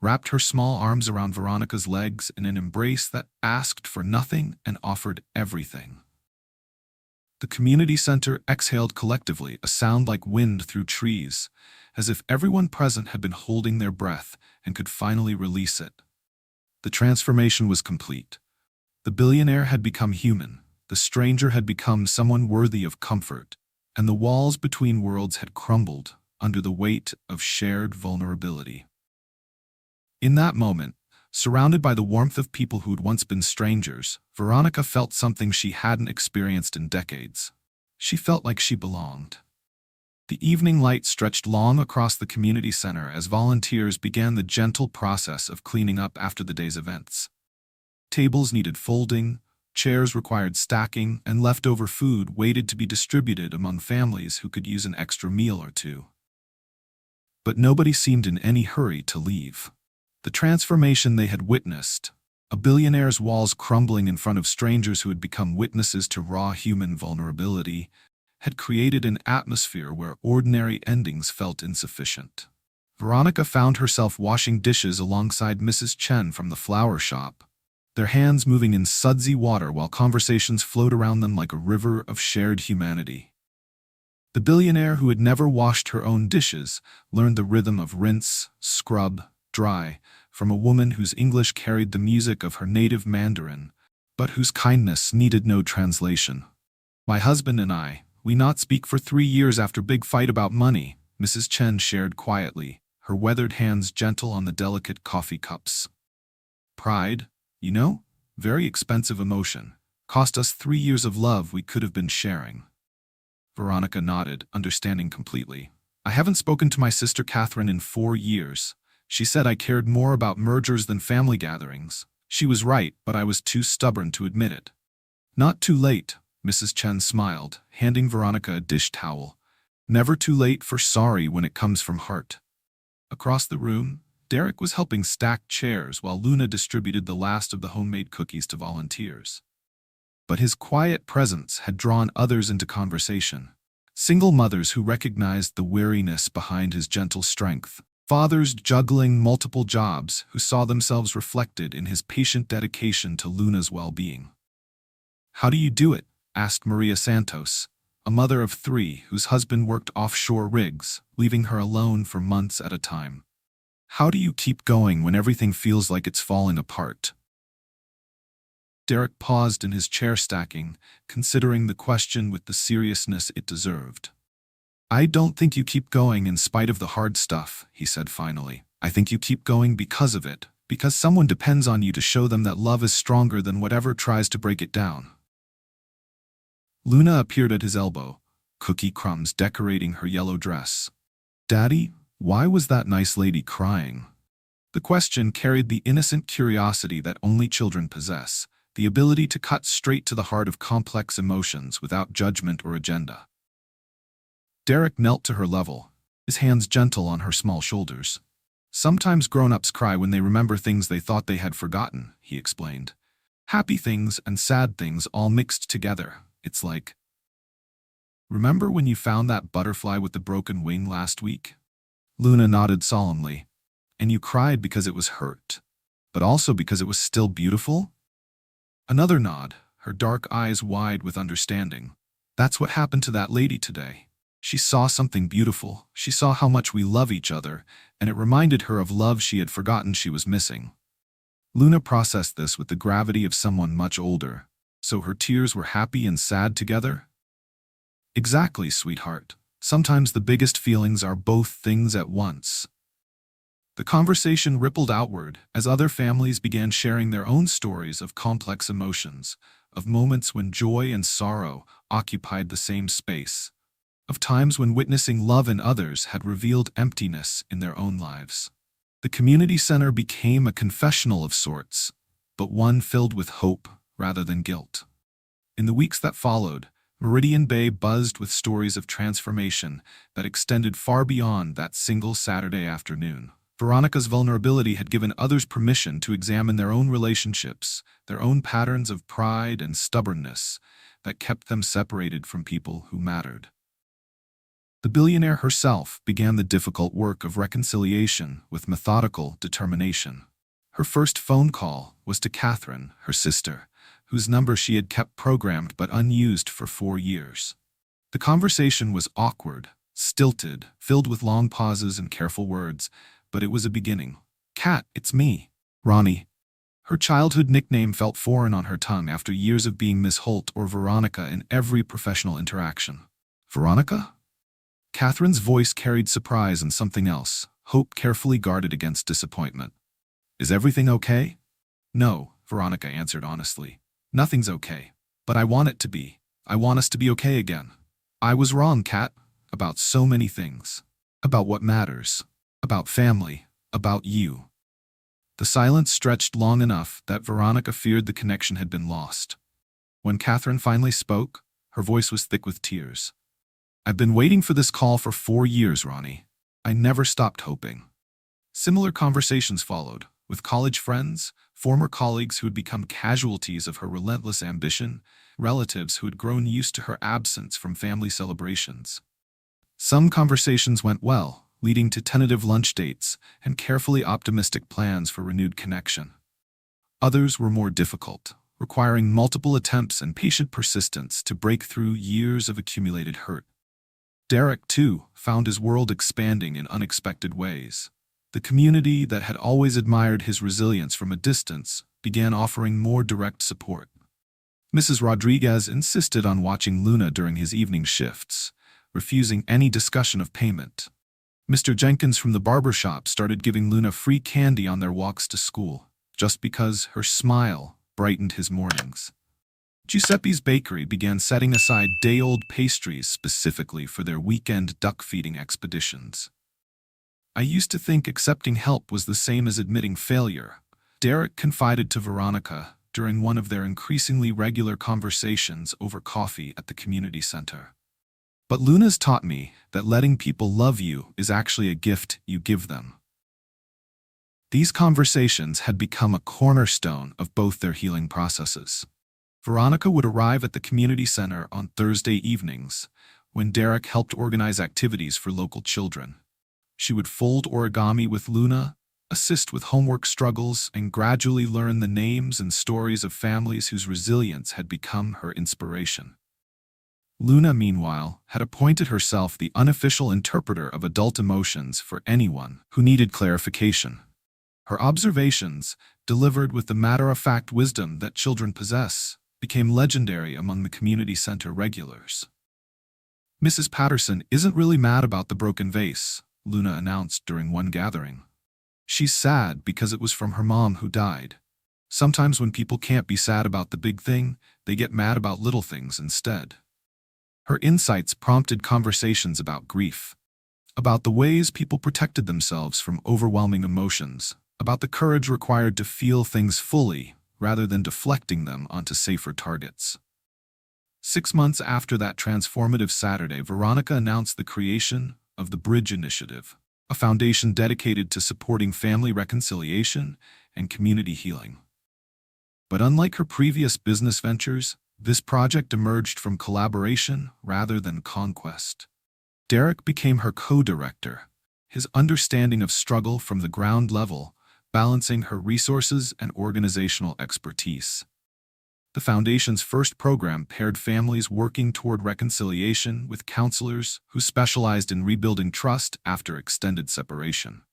wrapped her small arms around Veronica's legs in an embrace that asked for nothing and offered everything. The community center exhaled collectively, a sound like wind through trees, as if everyone present had been holding their breath and could finally release it. The transformation was complete. The billionaire had become human, the stranger had become someone worthy of comfort, and the walls between worlds had crumbled under the weight of shared vulnerability. In that moment, surrounded by the warmth of people who'd once been strangers, Veronica felt something she hadn't experienced in decades. She felt like she belonged. The evening light stretched long across the community center as volunteers began the gentle process of cleaning up after the day's events. Tables needed folding, chairs required stacking, and leftover food waited to be distributed among families who could use an extra meal or two. But nobody seemed in any hurry to leave. The transformation they had witnessed, a billionaire's walls crumbling in front of strangers who had become witnesses to raw human vulnerability, had created an atmosphere where ordinary endings felt insufficient. Veronica found herself washing dishes alongside Mrs. Chen from the flower shop, their hands moving in sudsy water while conversations flowed around them like a river of shared humanity. The billionaire, who had never washed her own dishes, learned the rhythm of rinse, scrub, dry, from a woman whose English carried the music of her native Mandarin, but whose kindness needed no translation. "My husband and I, we not speak for 3 years after big fight about money," Mrs. Chen shared quietly, her weathered hands gentle on the delicate coffee cups. "Pride, you know, very expensive emotion. Cost us 3 years of love we could have been sharing." Veronica nodded, understanding completely. "I haven't spoken to my sister Catherine in 4 years. She said I cared more about mergers than family gatherings. She was right, but I was too stubborn to admit it." "Not too late," Mrs. Chen smiled, handing Veronica a dish towel. "Never too late for sorry when it comes from heart." Across the room, Derek was helping stack chairs while Luna distributed the last of the homemade cookies to volunteers. But his quiet presence had drawn others into conversation. Single mothers who recognized the weariness behind his gentle strength. Fathers juggling multiple jobs who saw themselves reflected in his patient dedication to Luna's well-being. "How do you do it?" asked Maria Santos, a mother of 3 whose husband worked offshore rigs, leaving her alone for months at a time. "How do you keep going when everything feels like it's falling apart?" Derek paused in his chair stacking, considering the question with the seriousness it deserved. "I don't think you keep going in spite of the hard stuff," he said finally. "I think you keep going because of it, because someone depends on you to show them that love is stronger than whatever tries to break it down." Luna appeared at his elbow, cookie crumbs decorating her yellow dress. "Daddy, why was that nice lady crying?" The question carried the innocent curiosity that only children possess, the ability to cut straight to the heart of complex emotions without judgment or agenda. Derek knelt to her level, his hands gentle on her small shoulders. "Sometimes grown-ups cry when they remember things they thought they had forgotten," he explained. "Happy things and sad things all mixed together. It's like, remember when you found that butterfly with the broken wing last week?" Luna nodded solemnly. "And you cried because it was hurt, but also because it was still beautiful?" Another nod, her dark eyes wide with understanding. "That's what happened to that lady today. She saw something beautiful. She saw how much we love each other, and it reminded her of love she had forgotten she was missing." Luna processed this with the gravity of someone much older. "So her tears were happy and sad together?" "Exactly, sweetheart. Sometimes the biggest feelings are both things at once." The conversation rippled outward as other families began sharing their own stories of complex emotions, of moments when joy and sorrow occupied the same space, of times when witnessing love in others had revealed emptiness in their own lives. The community center became a confessional of sorts, but one filled with hope rather than guilt. In the weeks that followed, Meridian Bay buzzed with stories of transformation that extended far beyond that single Saturday afternoon. Veronica's vulnerability had given others permission to examine their own relationships, their own patterns of pride and stubbornness that kept them separated from people who mattered. The billionaire herself began the difficult work of reconciliation with methodical determination. Her first phone call was to Catherine, her sister, whose number she had kept programmed but unused for 4 years. The conversation was awkward, stilted, filled with long pauses and careful words, but it was a beginning. "Cat, it's me, Ronnie." Her childhood nickname felt foreign on her tongue after years of being Miss Holt or Veronica in every professional interaction. "Veronica?" Catherine's voice carried surprise and something else, hope carefully guarded against disappointment. "Is everything okay?" "No," Veronica answered honestly. "Nothing's okay. But I want it to be. I want us to be okay again. I was wrong, Cat, about so many things. About what matters. About family. About you." The silence stretched long enough that Veronica feared the connection had been lost. When Catherine finally spoke, her voice was thick with tears. "I've been waiting for this call for 4 years, Ronnie. I never stopped hoping." Similar conversations followed, with college friends, former colleagues who had become casualties of her relentless ambition, relatives who had grown used to her absence from family celebrations. Some conversations went well, leading to tentative lunch dates and carefully optimistic plans for renewed connection. Others were more difficult, requiring multiple attempts and patient persistence to break through years of accumulated hurt. Derek, too, found his world expanding in unexpected ways. The community that had always admired his resilience from a distance began offering more direct support. Mrs. Rodriguez insisted on watching Luna during his evening shifts, refusing any discussion of payment. Mr. Jenkins from the barber shop started giving Luna free candy on their walks to school, just because her smile brightened his mornings. Giuseppe's Bakery began setting aside day-old pastries specifically for their weekend duck-feeding expeditions. "I used to think accepting help was the same as admitting failure," Derek confided to Veronica during one of their increasingly regular conversations over coffee at the community center. "But Luna's taught me that letting people love you is actually a gift you give them." These conversations had become a cornerstone of both their healing processes. Veronica would arrive at the community center on Thursday evenings, when Derek helped organize activities for local children. She would fold origami with Luna, assist with homework struggles, and gradually learn the names and stories of families whose resilience had become her inspiration. Luna, meanwhile, had appointed herself the unofficial interpreter of adult emotions for anyone who needed clarification. Her observations, delivered with the matter-of-fact wisdom that children possess, became legendary among the community center regulars. "Mrs. Patterson isn't really mad about the broken vase," Luna announced during one gathering. "She's sad because it was from her mom who died. Sometimes when people can't be sad about the big thing, they get mad about little things instead." Her insights prompted conversations about grief, about the ways people protected themselves from overwhelming emotions, about the courage required to feel things fully rather than deflecting them onto safer targets. 6 months after that transformative Saturday, Veronica announced the creation of the Bridge Initiative, a foundation dedicated to supporting family reconciliation and community healing. But unlike her previous business ventures, this project emerged from collaboration rather than conquest. Derek became her co-director, his understanding of struggle from the ground level, balancing her resources and organizational expertise. The Foundation's first program paired families working toward reconciliation with counselors who specialized in rebuilding trust after extended separation.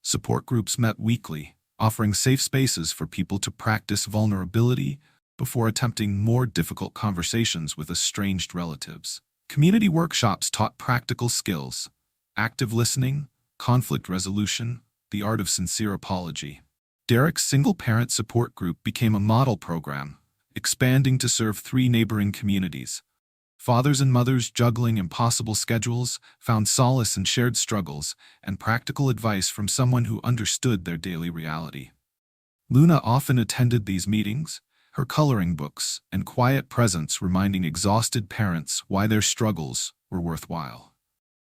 Support groups met weekly, offering safe spaces for people to practice vulnerability before attempting more difficult conversations with estranged relatives. Community workshops taught practical skills: active listening, conflict resolution, the art of sincere apology. Derek's single-parent support group became a model program, expanding to serve 3 neighboring communities. Fathers and mothers juggling impossible schedules found solace in shared struggles and practical advice from someone who understood their daily reality. Luna often attended these meetings, her coloring books and quiet presence reminding exhausted parents why their struggles were worthwhile.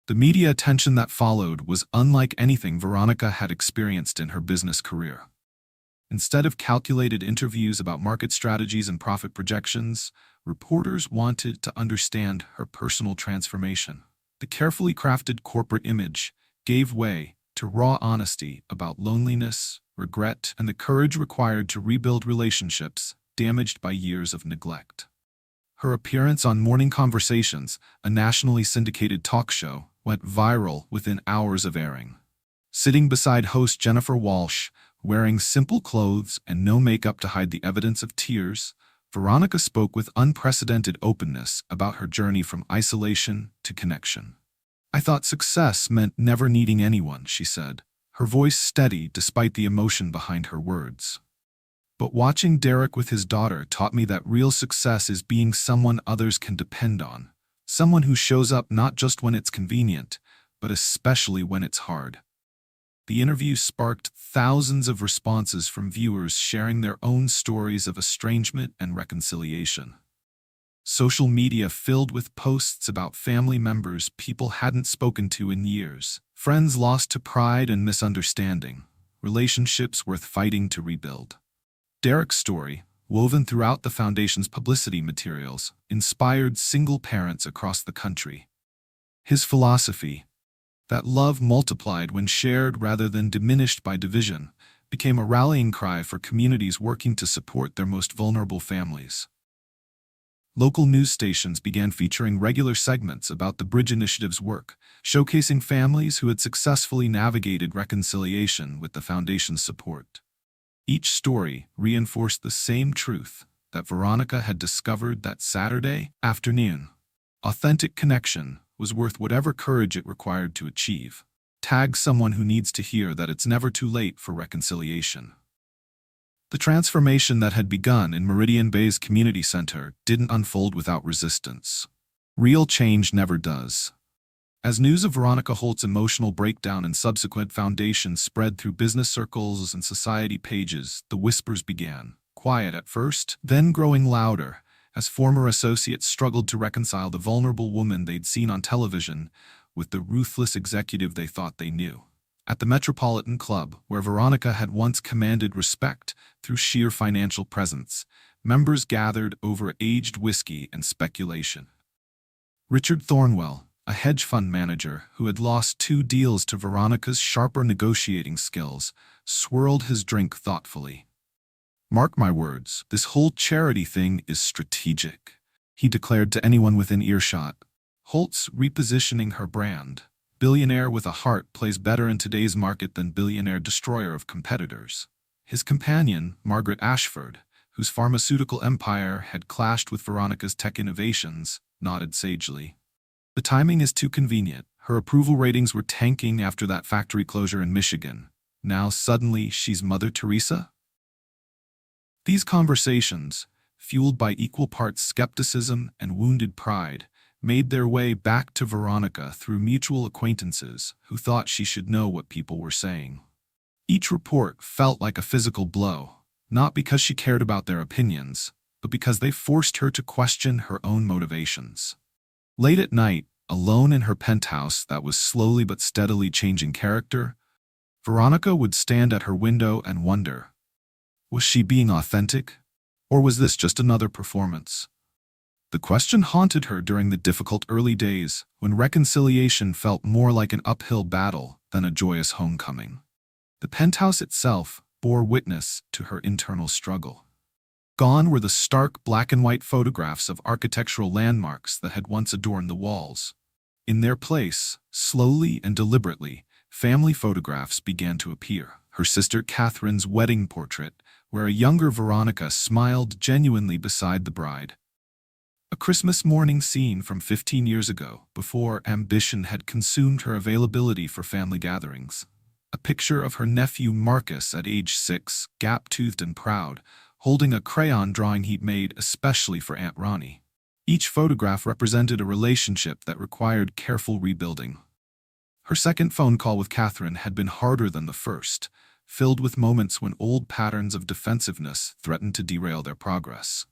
The media attention that followed was unlike anything Veronica had experienced in her business career. Instead of calculated interviews about market strategies and profit projections, reporters wanted to understand her personal transformation. The carefully crafted corporate image gave way to raw honesty about loneliness, regret, and the courage required to rebuild relationships damaged by years of neglect. Her appearance on Morning Conversations, a nationally syndicated talk show, went viral within hours of airing. Sitting beside host Jennifer Walsh, wearing simple clothes and no makeup to hide the evidence of tears, Veronica spoke with unprecedented openness about her journey from isolation to connection. "I thought success meant never needing anyone," she said, her voice steady despite the emotion behind her words. "But watching Derek with his daughter taught me that real success is being someone others can depend on, someone who shows up not just when it's convenient, but especially when it's hard." The interview sparked thousands of responses from viewers sharing their own stories of estrangement and reconciliation. Social media filled with posts about family members people hadn't spoken to in years, friends lost to pride and misunderstanding, relationships worth fighting to rebuild. Derek's story, woven throughout the foundation's publicity materials, inspired single parents across the country. His philosophy, that love multiplied when shared rather than diminished by division, became a rallying cry for communities working to support their most vulnerable families. Local news stations began featuring regular segments about the Bridge Initiative's work, showcasing families who had successfully navigated reconciliation with the Foundation's support. Each story reinforced the same truth that Veronica had discovered that Saturday afternoon. Authentic connection was worth whatever courage it required to achieve. Tag someone who needs to hear that it's never too late for reconciliation. The transformation that had begun in Meridian Bay's community center didn't unfold without resistance. Real change never does. As news of Veronica Holt's emotional breakdown and subsequent foundation spread through business circles and society pages, the whispers began, quiet at first, then growing louder, as former associates struggled to reconcile the vulnerable woman they'd seen on television with the ruthless executive they thought they knew. At the Metropolitan Club, where Veronica had once commanded respect through sheer financial presence, members gathered over aged whiskey and speculation. Richard Thornwell, a hedge fund manager who had lost 2 deals to Veronica's sharper negotiating skills, swirled his drink thoughtfully. "Mark my words, this whole charity thing is strategic," he declared to anyone within earshot. "Holt's repositioning her brand. Billionaire with a heart plays better in today's market than billionaire destroyer of competitors." His companion, Margaret Ashford, whose pharmaceutical empire had clashed with Veronica's tech innovations, nodded sagely. "The timing is too convenient. Her approval ratings were tanking after that factory closure in Michigan. Now suddenly she's Mother Teresa?" These conversations, fueled by equal parts skepticism and wounded pride, made their way back to Veronica through mutual acquaintances who thought she should know what people were saying. Each report felt like a physical blow, not because she cared about their opinions, but because they forced her to question her own motivations. Late at night, alone in her penthouse that was slowly but steadily changing character, Veronica would stand at her window and wonder, was she being authentic, or was this just another performance? The question haunted her during the difficult early days when reconciliation felt more like an uphill battle than a joyous homecoming. The penthouse itself bore witness to her internal struggle. Gone were the stark black and white photographs of architectural landmarks that had once adorned the walls. In their place, slowly and deliberately, family photographs began to appear. Her sister Catherine's wedding portrait, where a younger Veronica smiled genuinely beside the bride. A Christmas morning scene from 15 years ago, before ambition had consumed her availability for family gatherings. A picture of her nephew Marcus at age 6, gap-toothed and proud, holding a crayon drawing he'd made especially for Aunt Ronnie. Each photograph represented a relationship that required careful rebuilding. Her second phone call with Catherine had been harder than the first, filled with moments when old patterns of defensiveness threatened to derail their progress.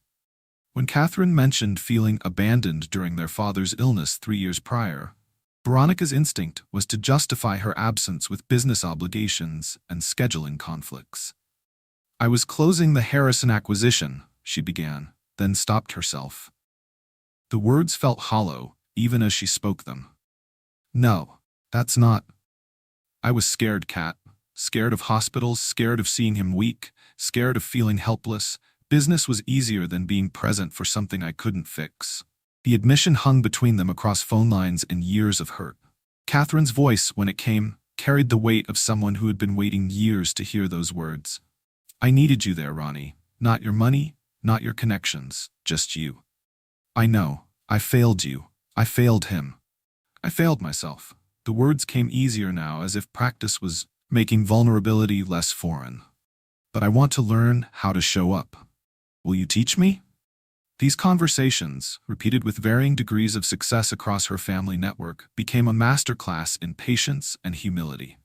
When Catherine mentioned feeling abandoned during their father's illness 3 years prior, Veronica's instinct was to justify her absence with business obligations and scheduling conflicts. "I was closing the Harrison acquisition," she began, then stopped herself. The words felt hollow, even as she spoke them. "No, that's not." "I was scared, Kat. Scared of hospitals, scared of seeing him weak, scared of feeling helpless. Business was easier than being present for something I couldn't fix." The admission hung between them across phone lines and years of hurt. Catherine's voice, when it came, carried the weight of someone who had been waiting years to hear those words. "I needed you there, Ronnie. Not your money, not your connections, just you. I know. I failed you. I failed him. I failed myself." The words came easier now, as if practice was making vulnerability less foreign. "But I want to learn how to show up. Will you teach me?" These conversations, repeated with varying degrees of success across her family network, became a masterclass in patience and humility.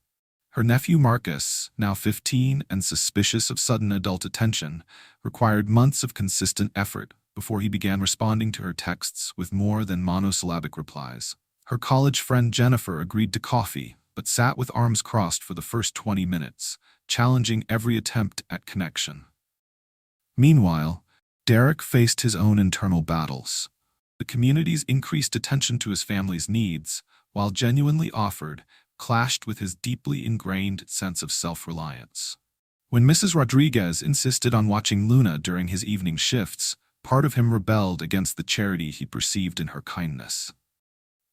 Her nephew Marcus, now 15 and suspicious of sudden adult attention, required months of consistent effort before he began responding to her texts with more than monosyllabic replies. Her college friend Jennifer agreed to coffee, but sat with arms crossed for the first 20 minutes, challenging every attempt at connection. Meanwhile, Derek faced his own internal battles. The community's increased attention to his family's needs, while genuinely offered, clashed with his deeply ingrained sense of self-reliance. When Mrs. Rodriguez insisted on watching Luna during his evening shifts, part of him rebelled against the charity he perceived in her kindness.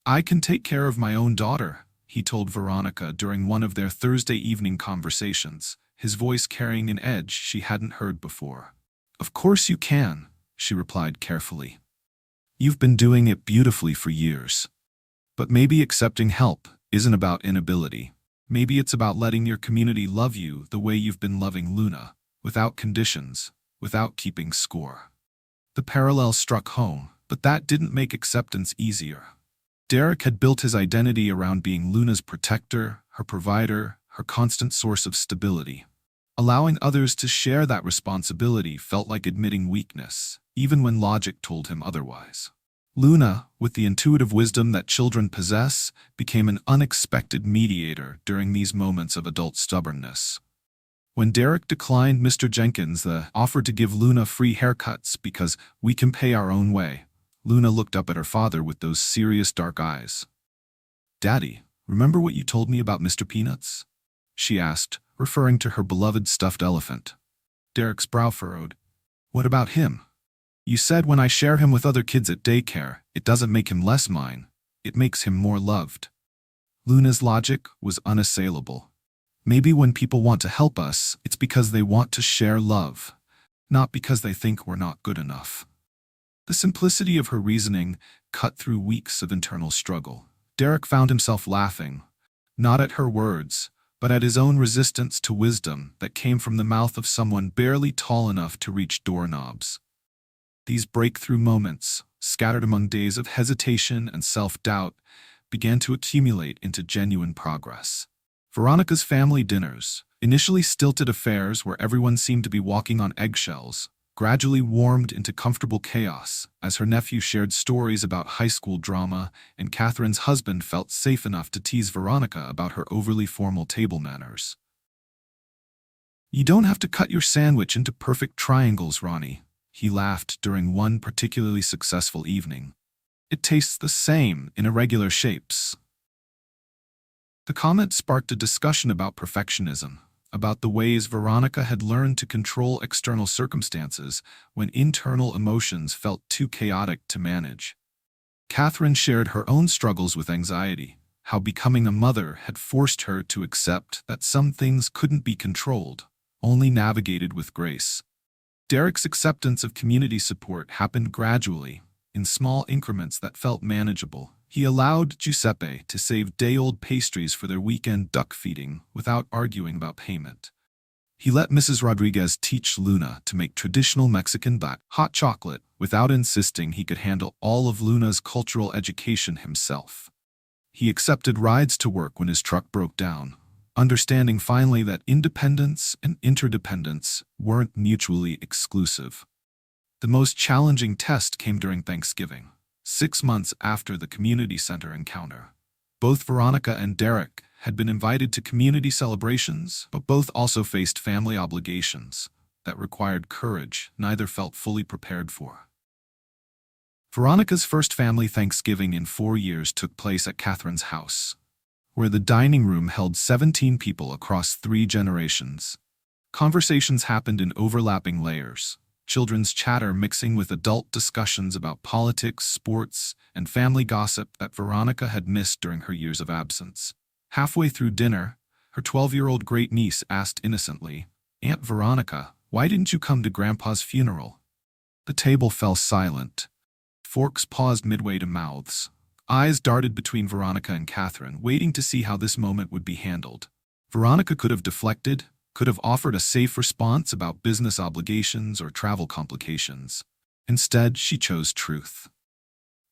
"I can take care of my own daughter," he told Veronica during one of their Thursday evening conversations, his voice carrying an edge she hadn't heard before. "Of course you can," she replied carefully. "You've been doing it beautifully for years. But maybe accepting help isn't about inability. Maybe it's about letting your community love you the way you've been loving Luna, without conditions, without keeping score." The parallel struck home, but that didn't make acceptance easier. Derek had built his identity around being Luna's protector, her provider, her constant source of stability. Allowing others to share that responsibility felt like admitting weakness, even when logic told him otherwise. Luna, with the intuitive wisdom that children possess, became an unexpected mediator during these moments of adult stubbornness. When Derek declined Mr. Jenkins the offer to give Luna free haircuts because we can pay our own way, Luna looked up at her father with those serious dark eyes. "Daddy, remember what you told me about Mr. Peanuts?" she asked, referring to her beloved stuffed elephant. Derek's brow furrowed. "What about him? You said when I share him with other kids at daycare, it doesn't make him less mine, it makes him more loved." Luna's logic was unassailable. "Maybe when people want to help us, it's because they want to share love, not because they think we're not good enough." The simplicity of her reasoning cut through weeks of internal struggle. Derek found himself laughing, not at her words, but at his own resistance to wisdom that came from the mouth of someone barely tall enough to reach doorknobs. These breakthrough moments, scattered among days of hesitation and self-doubt, began to accumulate into genuine progress. Veronica's family dinners, initially stilted affairs where everyone seemed to be walking on eggshells, gradually warmed into comfortable chaos as her nephew shared stories about high school drama and Catherine's husband felt safe enough to tease Veronica about her overly formal table manners. "You don't have to cut your sandwich into perfect triangles, Ronnie," he laughed during one particularly successful evening. "It tastes the same in irregular shapes." The comment sparked a discussion about perfectionism, about the ways Veronica had learned to control external circumstances when internal emotions felt too chaotic to manage. Catherine shared her own struggles with anxiety, how becoming a mother had forced her to accept that some things couldn't be controlled, only navigated with grace. Derek's acceptance of community support happened gradually, in small increments that felt manageable. He allowed Giuseppe to save day-old pastries for their weekend duck feeding without arguing about payment. He let Mrs. Rodriguez teach Luna to make traditional Mexican black hot chocolate without insisting he could handle all of Luna's cultural education himself. He accepted rides to work when his truck broke down, understanding finally that independence and interdependence weren't mutually exclusive. The most challenging test came during Thanksgiving, 6 months after the community center encounter. Both Veronica and Derek had been invited to community celebrations, but both also faced family obligations that required courage neither felt fully prepared for. Veronica's first family Thanksgiving in 4 years took place at Catherine's house, where the dining room held 17 people across 3 generations. Conversations happened in overlapping layers, children's chatter mixing with adult discussions about politics, sports, and family gossip that Veronica had missed during her years of absence. Halfway through dinner, her 12-year-old great-niece asked innocently, "Aunt Veronica, why didn't you come to Grandpa's funeral?" The table fell silent. Forks paused midway to mouths. Eyes darted between Veronica and Catherine, waiting to see how this moment would be handled. Veronica could have deflected, could have offered a safe response about business obligations or travel complications. Instead, she chose truth.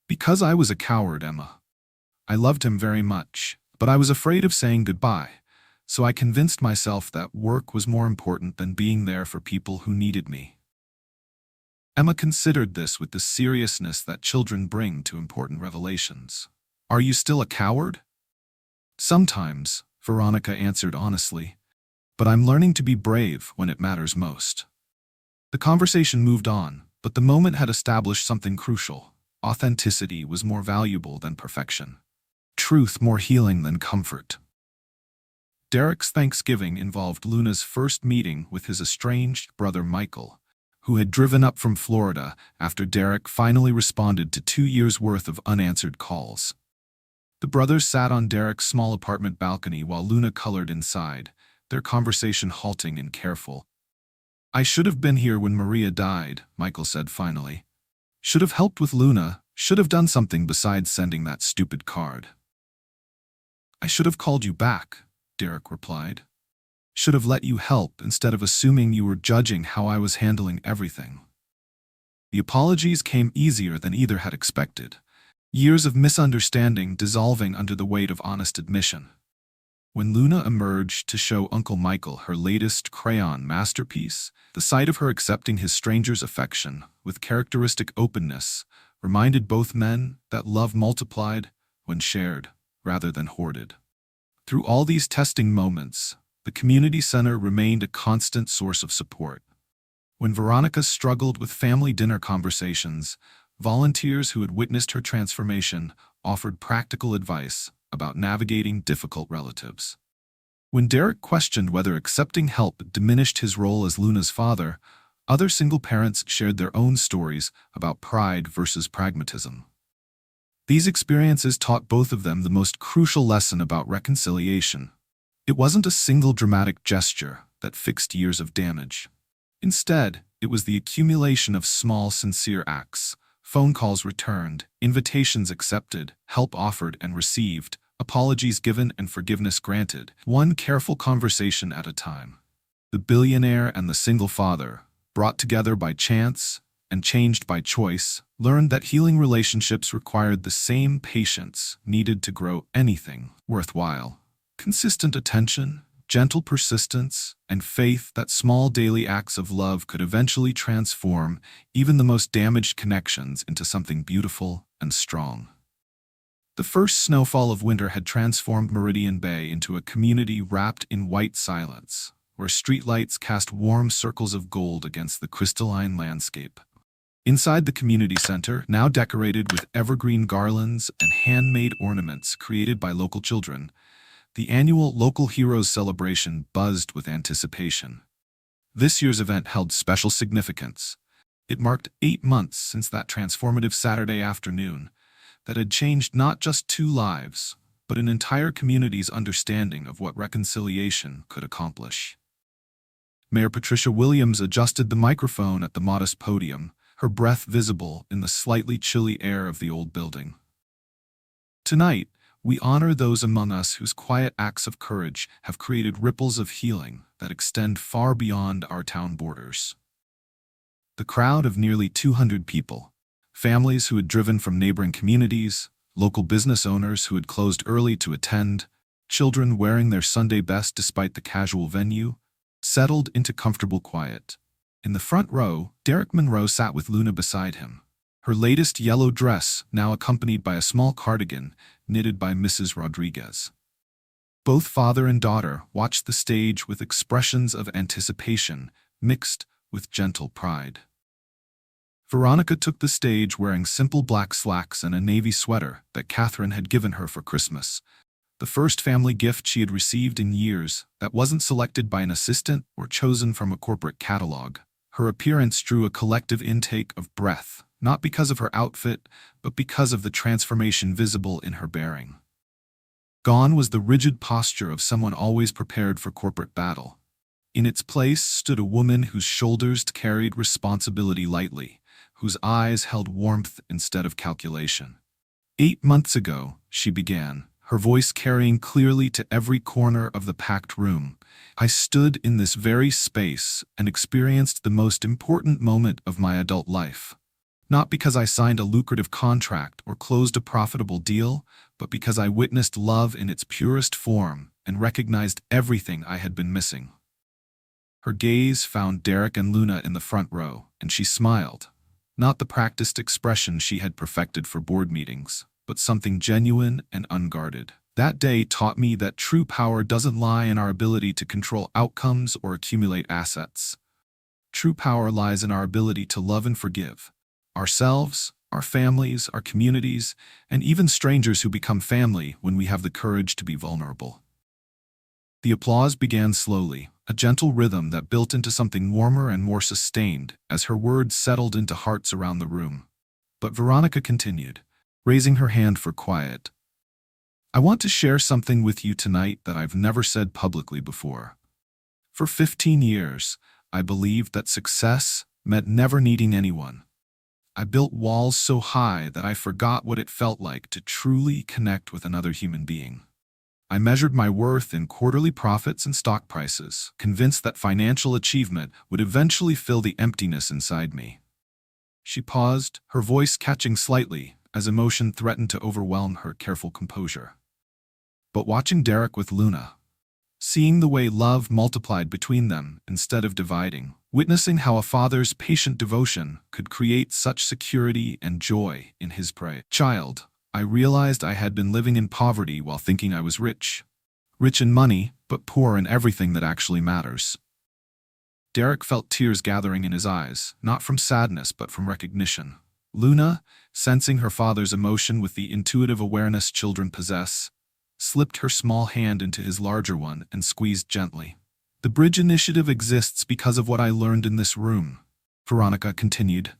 "Because I was a coward, Emma. I loved him very much, but I was afraid of saying goodbye, so I convinced myself that work was more important than being there for people who needed me." Emma considered this with the seriousness that children bring to important revelations. "Are you still a coward?" "Sometimes," Veronica answered honestly, "but I'm learning to be brave when it matters most." The conversation moved on, but the moment had established something crucial. Authenticity was more valuable than perfection. Truth more healing than comfort. Derek's Thanksgiving involved Luna's first meeting with his estranged brother Michael, who had driven up from Florida after Derek finally responded to 2 years' worth of unanswered calls. The brothers sat on Derek's small apartment balcony while Luna colored inside, their conversation halting and careful. "I should have been here when Maria died," Michael said finally. "Should have helped with Luna, should have done something besides sending that stupid card." "I should have called you back," Derek replied. "Should have let you help instead of assuming you were judging how I was handling everything." The apologies came easier than either had expected, years of misunderstanding dissolving under the weight of honest admission. When Luna emerged to show Uncle Michael her latest crayon masterpiece, the sight of her accepting his stranger's affection with characteristic openness reminded both men that love multiplied when shared rather than hoarded. Through all these testing moments, the community center remained a constant source of support. When Veronica struggled with family dinner conversations, volunteers who had witnessed her transformation offered practical advice about navigating difficult relatives. When Derek questioned whether accepting help diminished his role as Luna's father, other single parents shared their own stories about pride versus pragmatism. These experiences taught both of them the most crucial lesson about reconciliation. It wasn't a single dramatic gesture that fixed years of damage. Instead, it was the accumulation of small, sincere acts: phone calls returned, invitations accepted, help offered and received, apologies given and forgiveness granted, one careful conversation at a time. The billionaire and the single father, brought together by chance and changed by choice, learned that healing relationships required the same patience needed to grow anything worthwhile. Consistent attention, gentle persistence, and faith that small daily acts of love could eventually transform even the most damaged connections into something beautiful and strong. The first snowfall of winter had transformed Meridian Bay into a community wrapped in white silence, where streetlights cast warm circles of gold against the crystalline landscape. Inside the community center, now decorated with evergreen garlands and handmade ornaments created by local children, the annual Local Heroes celebration buzzed with anticipation. This year's event held special significance. It marked 8 months since that transformative Saturday afternoon that had changed not just 2 lives, but an entire community's understanding of what reconciliation could accomplish. Mayor Patricia Williams adjusted the microphone at the modest podium, her breath visible in the slightly chilly air of the old building. "Tonight, we honor those among us whose quiet acts of courage have created ripples of healing that extend far beyond our town borders." The crowd of nearly 200 people, families who had driven from neighboring communities, local business owners who had closed early to attend, children wearing their Sunday best despite the casual venue, settled into comfortable quiet. In the front row, Derek Monroe sat with Luna beside him. her latest yellow dress now accompanied by a small cardigan knitted by Mrs. Rodriguez. Both father and daughter watched the stage with expressions of anticipation mixed with gentle pride. Veronica took the stage wearing simple black slacks and a navy sweater that Catherine had given her for Christmas, the first family gift she had received in years that wasn't selected by an assistant or chosen from a corporate catalog. Her appearance drew a collective intake of breath, not because of her outfit, but because of the transformation visible in her bearing. Gone was the rigid posture of someone always prepared for corporate battle. In its place stood a woman whose shoulders carried responsibility lightly, whose eyes held warmth instead of calculation. 8 months ago, she began, her voice carrying clearly to every corner of the packed room. I stood in this very space and experienced the most important moment of my adult life. Not because I signed a lucrative contract or closed a profitable deal, but because I witnessed love in its purest form and recognized everything I had been missing. Her gaze found Derek and Luna in the front row, and she smiled. Not the practiced expression she had perfected for board meetings, but something genuine and unguarded. That day taught me that true power doesn't lie in our ability to control outcomes or accumulate assets. True power lies in our ability to love and forgive. Ourselves, our families, our communities, and even strangers who become family when we have the courage to be vulnerable. The applause began slowly, a gentle rhythm that built into something warmer and more sustained as her words settled into hearts around the room. But Veronica continued, raising her hand for quiet. I want to share something with you tonight that I've never said publicly before. For 15 years, I believed that success meant never needing anyone. I built walls so high that I forgot what it felt like to truly connect with another human being. I measured my worth in quarterly profits and stock prices, convinced that financial achievement would eventually fill the emptiness inside me. She paused, her voice catching slightly as emotion threatened to overwhelm her careful composure. But watching Derek with Luna, seeing the way love multiplied between them instead of dividing, witnessing how a father's patient devotion could create such security and joy in his child, I realized I had been living in poverty while thinking I was rich. Rich in money, but poor in everything that actually matters. Derek felt tears gathering in his eyes, not from sadness but from recognition. Luna, sensing her father's emotion with the intuitive awareness children possess, slipped her small hand into his larger one and squeezed gently. The Bridge Initiative exists because of what I learned in this room, Veronica continued.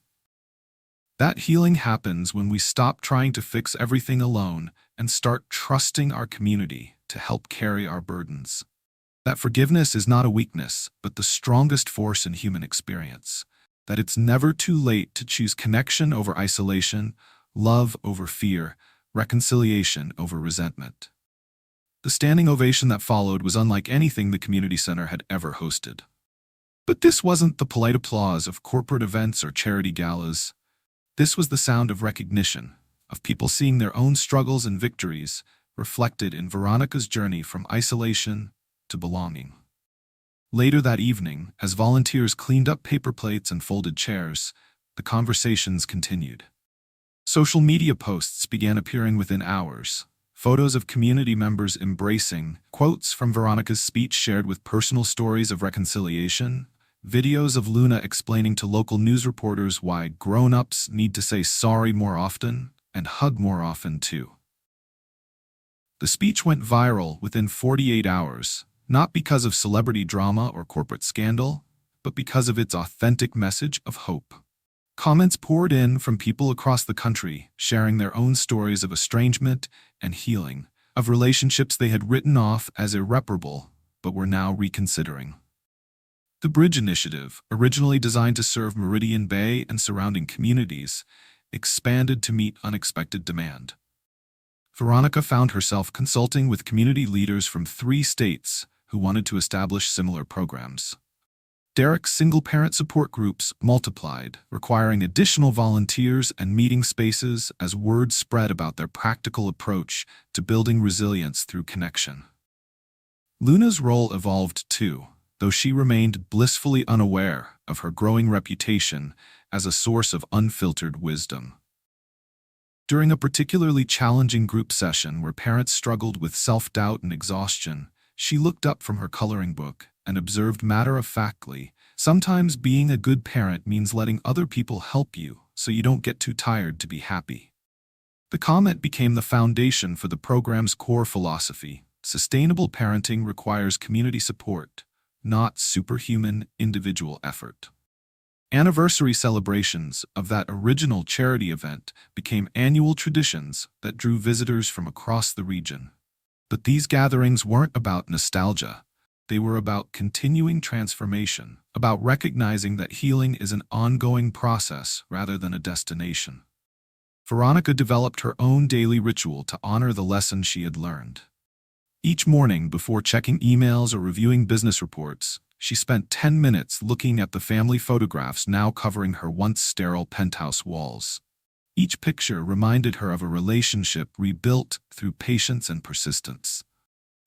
That healing happens when we stop trying to fix everything alone and start trusting our community to help carry our burdens. That forgiveness is not a weakness, but the strongest force in human experience. That it's never too late to choose connection over isolation, love over fear, reconciliation over resentment. The standing ovation that followed was unlike anything the community center had ever hosted. But this wasn't the polite applause of corporate events or charity galas. This was the sound of recognition, of people seeing their own struggles and victories reflected in Veronica's journey from isolation to belonging. Later that evening, as volunteers cleaned up paper plates and folded chairs, the conversations continued. Social media posts began appearing within hours. Photos of community members embracing, quotes from Veronica's speech shared with personal stories of reconciliation, videos of Luna explaining to local news reporters why grown-ups need to say sorry more often and hug more often too. The speech went viral within 48 hours, not because of celebrity drama or corporate scandal, but because of its authentic message of hope. Comments poured in from people across the country, sharing their own stories of estrangement and healing, of relationships they had written off as irreparable, but were now reconsidering. The Bridge Initiative, originally designed to serve Meridian Bay and surrounding communities, expanded to meet unexpected demand. Veronica found herself consulting with community leaders from 3 states who wanted to establish similar programs. Derek's single-parent support groups multiplied, requiring additional volunteers and meeting spaces as word spread about their practical approach to building resilience through connection. Luna's role evolved too, though she remained blissfully unaware of her growing reputation as a source of unfiltered wisdom. During a particularly challenging group session where parents struggled with self-doubt and exhaustion, she looked up from her coloring book and observed matter-of-factly, "Sometimes being a good parent means letting other people help you so you don't get too tired to be happy." The comment became the foundation for the program's core philosophy: sustainable parenting requires community support, not superhuman individual effort. Anniversary celebrations of that original charity event became annual traditions that drew visitors from across the region. But these gatherings weren't about nostalgia. They were about continuing transformation, about recognizing that healing is an ongoing process rather than a destination. Veronica developed her own daily ritual to honor the lesson she had learned. Each morning, before checking emails or reviewing business reports, she spent 10 minutes looking at the family photographs now covering her once sterile penthouse walls. Each picture reminded her of a relationship rebuilt through patience and persistence,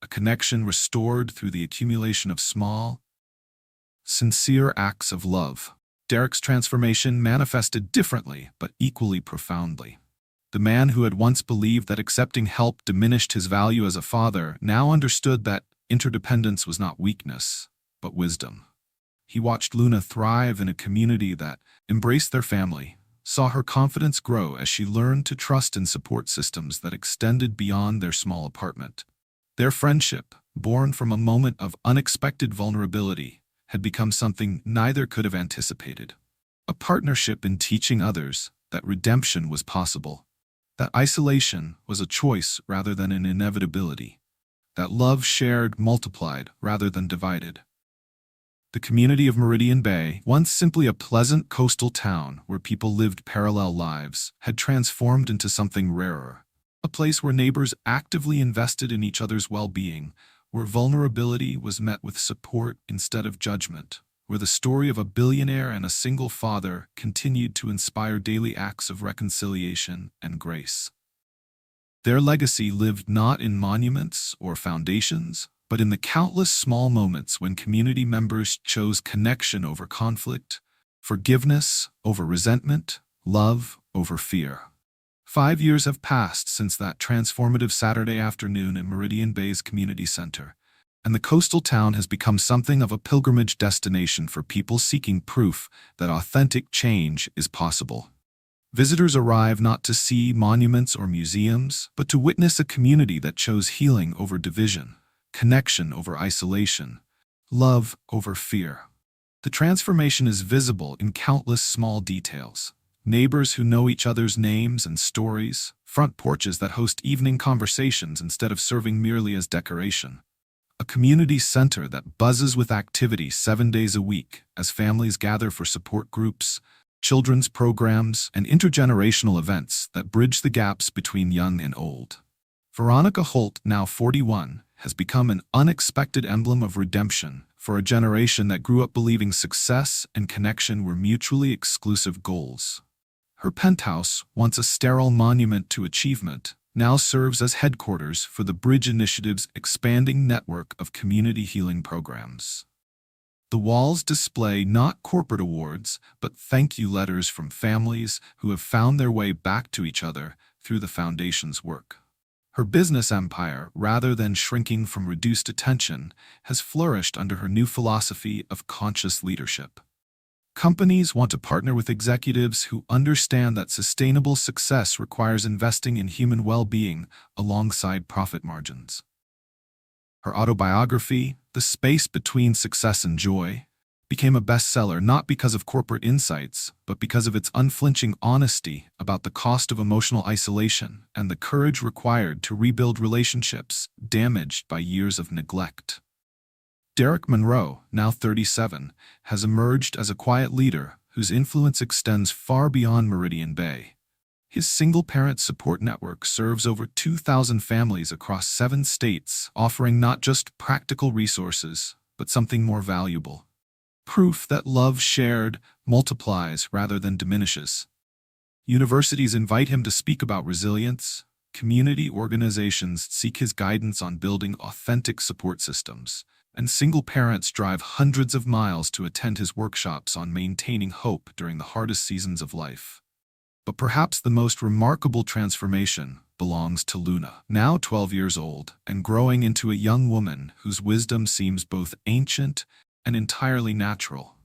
a connection restored through the accumulation of small, sincere acts of love. Derek's transformation manifested differently but equally profoundly. The man who had once believed that accepting help diminished his value as a father now understood that interdependence was not weakness, but wisdom. He watched Luna thrive in a community that embraced their family, saw her confidence grow as she learned to trust in support systems that extended beyond their small apartment. Their friendship, born from a moment of unexpected vulnerability, had become something neither could have anticipated. A partnership in teaching others that redemption was possible, that isolation was a choice rather than an inevitability, that love shared multiplied rather than divided. The community of Meridian Bay, once simply a pleasant coastal town where people lived parallel lives, had transformed into something rarer, a place where neighbors actively invested in each other's well-being, where vulnerability was met with support instead of judgment, where the story of a billionaire and a single father continued to inspire daily acts of reconciliation and grace. Their legacy lived not in monuments or foundations, but in the countless small moments when community members chose connection over conflict, forgiveness over resentment, love over fear. 5 years have passed since that transformative Saturday afternoon in Meridian Bay's community center, and the coastal town has become something of a pilgrimage destination for people seeking proof that authentic change is possible. Visitors arrive not to see monuments or museums, but to witness a community that chose healing over division, connection over isolation, love over fear. The transformation is visible in countless small details. Neighbors who know each other's names and stories, front porches that host evening conversations instead of serving merely as decoration. A community center that buzzes with activity 7 days a week as families gather for support groups, children's programs, and intergenerational events that bridge the gaps between young and old. Veronica Holt, now 41, has become an unexpected emblem of redemption for a generation that grew up believing success and connection were mutually exclusive goals. Her penthouse, once a sterile monument to achievement, now serves as headquarters for the Bridge Initiative's expanding network of community healing programs. The walls display not corporate awards, but thank you letters from families who have found their way back to each other through the Foundation's work. Her business empire, rather than shrinking from reduced attention, has flourished under her new philosophy of conscious leadership. Companies want to partner with executives who understand that sustainable success requires investing in human well-being alongside profit margins. Her autobiography, The Space Between Success and Joy, became a bestseller not because of corporate insights, but because of its unflinching honesty about the cost of emotional isolation and the courage required to rebuild relationships damaged by years of neglect. Derek Monroe, now 37, has emerged as a quiet leader whose influence extends far beyond Meridian Bay. His single-parent support network serves over 2,000 families across 7 states, offering not just practical resources, but something more valuable: proof that love shared multiplies rather than diminishes. Universities invite him to speak about resilience. Community organizations seek his guidance on building authentic support systems, and single parents drive hundreds of miles to attend his workshops on maintaining hope during the hardest seasons of life. But perhaps the most remarkable transformation belongs to Luna, now 12 years old and growing into a young woman whose wisdom seems both ancient and entirely natural.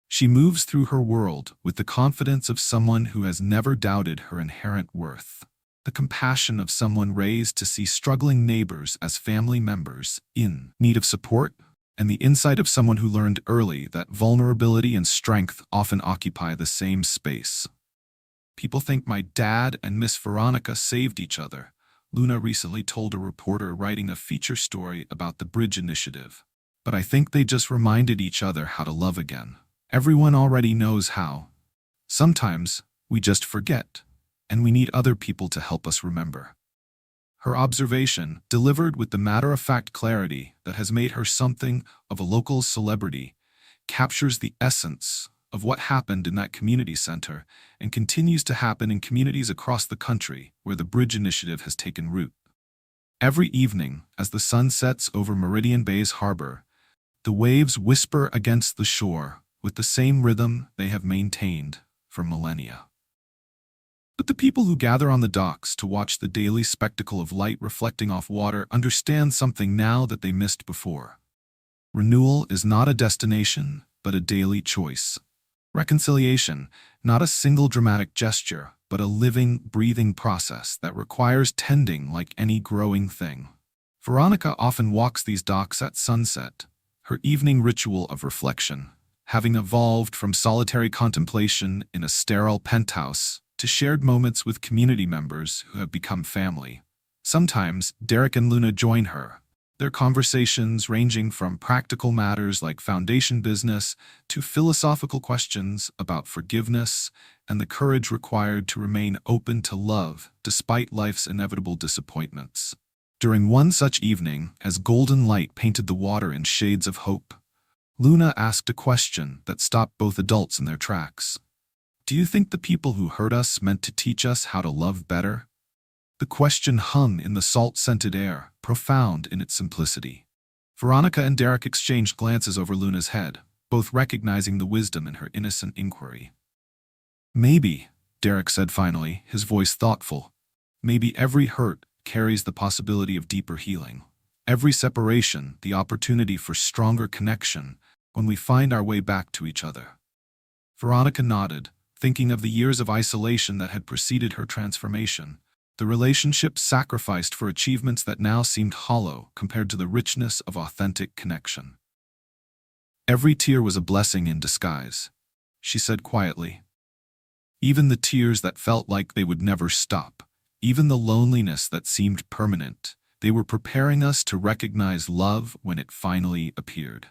She moves through her world with the confidence of someone who has never doubted her inherent worth, the compassion of someone raised to see struggling neighbors as family members in need of support, and the insight of someone who learned early that vulnerability and strength often occupy the same space. "People think my dad and Miss Veronica saved each other," Luna recently told a reporter writing a feature story about the Bridge Initiative. "But I think they just reminded each other how to love again. Everyone already knows how. Sometimes we just forget, and we need other people to help us remember." Her observation, delivered with the matter-of-fact clarity that has made her something of a local celebrity, captures the essence of what happened in that community center and continues to happen in communities across the country where the Bridge Initiative has taken root. Every evening, as the sun sets over Meridian Bay's harbor, the waves whisper against the shore with the same rhythm they have maintained for millennia. But the people who gather on the docks to watch the daily spectacle of light reflecting off water understand something now that they missed before. Renewal is not a destination, but a daily choice. Reconciliation, not a single dramatic gesture, but a living, breathing process that requires tending like any growing thing. Veronica often walks these docks at sunset, her evening ritual of reflection, having evolved from solitary contemplation in a sterile penthouse to shared moments with community members who have become family. Sometimes, Derek and Luna join her, their conversations ranging from practical matters like foundation business to philosophical questions about forgiveness and the courage required to remain open to love despite life's inevitable disappointments. During one such evening, as golden light painted the water in shades of hope, Luna asked a question that stopped both adults in their tracks. "Do you think the people who hurt us meant to teach us how to love better?" The question hung in the salt-scented air, profound in its simplicity. Veronica and Derek exchanged glances over Luna's head, both recognizing the wisdom in her innocent inquiry. "Maybe," Derek said finally, his voice thoughtful, "maybe every hurt carries the possibility of deeper healing. Every separation, the opportunity for stronger connection when we find our way back to each other." Veronica nodded, thinking of the years of isolation that had preceded her transformation, the relationships sacrificed for achievements that now seemed hollow compared to the richness of authentic connection. "Every tear was a blessing in disguise," she said quietly. "Even the tears that felt like they would never stop, even the loneliness that seemed permanent, they were preparing us to recognize love when it finally appeared."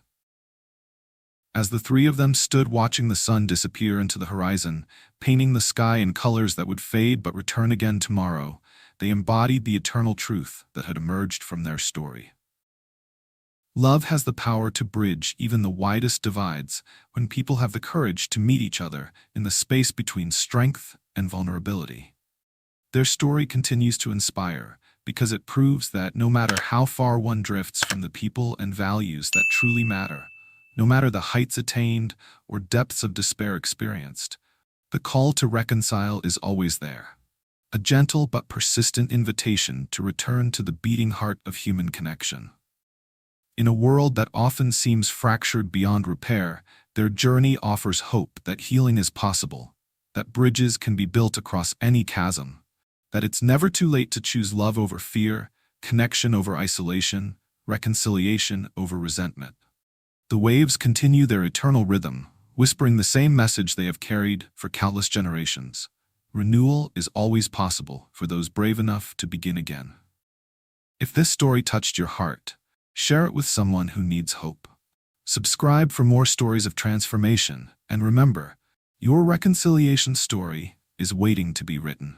As the three of them stood watching the sun disappear into the horizon, painting the sky in colors that would fade but return again tomorrow, they embodied the eternal truth that had emerged from their story. Love has the power to bridge even the widest divides when people have the courage to meet each other in the space between strength and vulnerability. Their story continues to inspire because it proves that no matter how far one drifts from the people and values that truly matter, no matter the heights attained or depths of despair experienced, the call to reconcile is always there. A gentle but persistent invitation to return to the beating heart of human connection. In a world that often seems fractured beyond repair, their journey offers hope that healing is possible, that bridges can be built across any chasm, that it's never too late to choose love over fear, connection over isolation, reconciliation over resentment. The waves continue their eternal rhythm, whispering the same message they have carried for countless generations. Renewal is always possible for those brave enough to begin again. If this story touched your heart, share it with someone who needs hope. Subscribe for more stories of transformation, and remember, your reconciliation story is waiting to be written.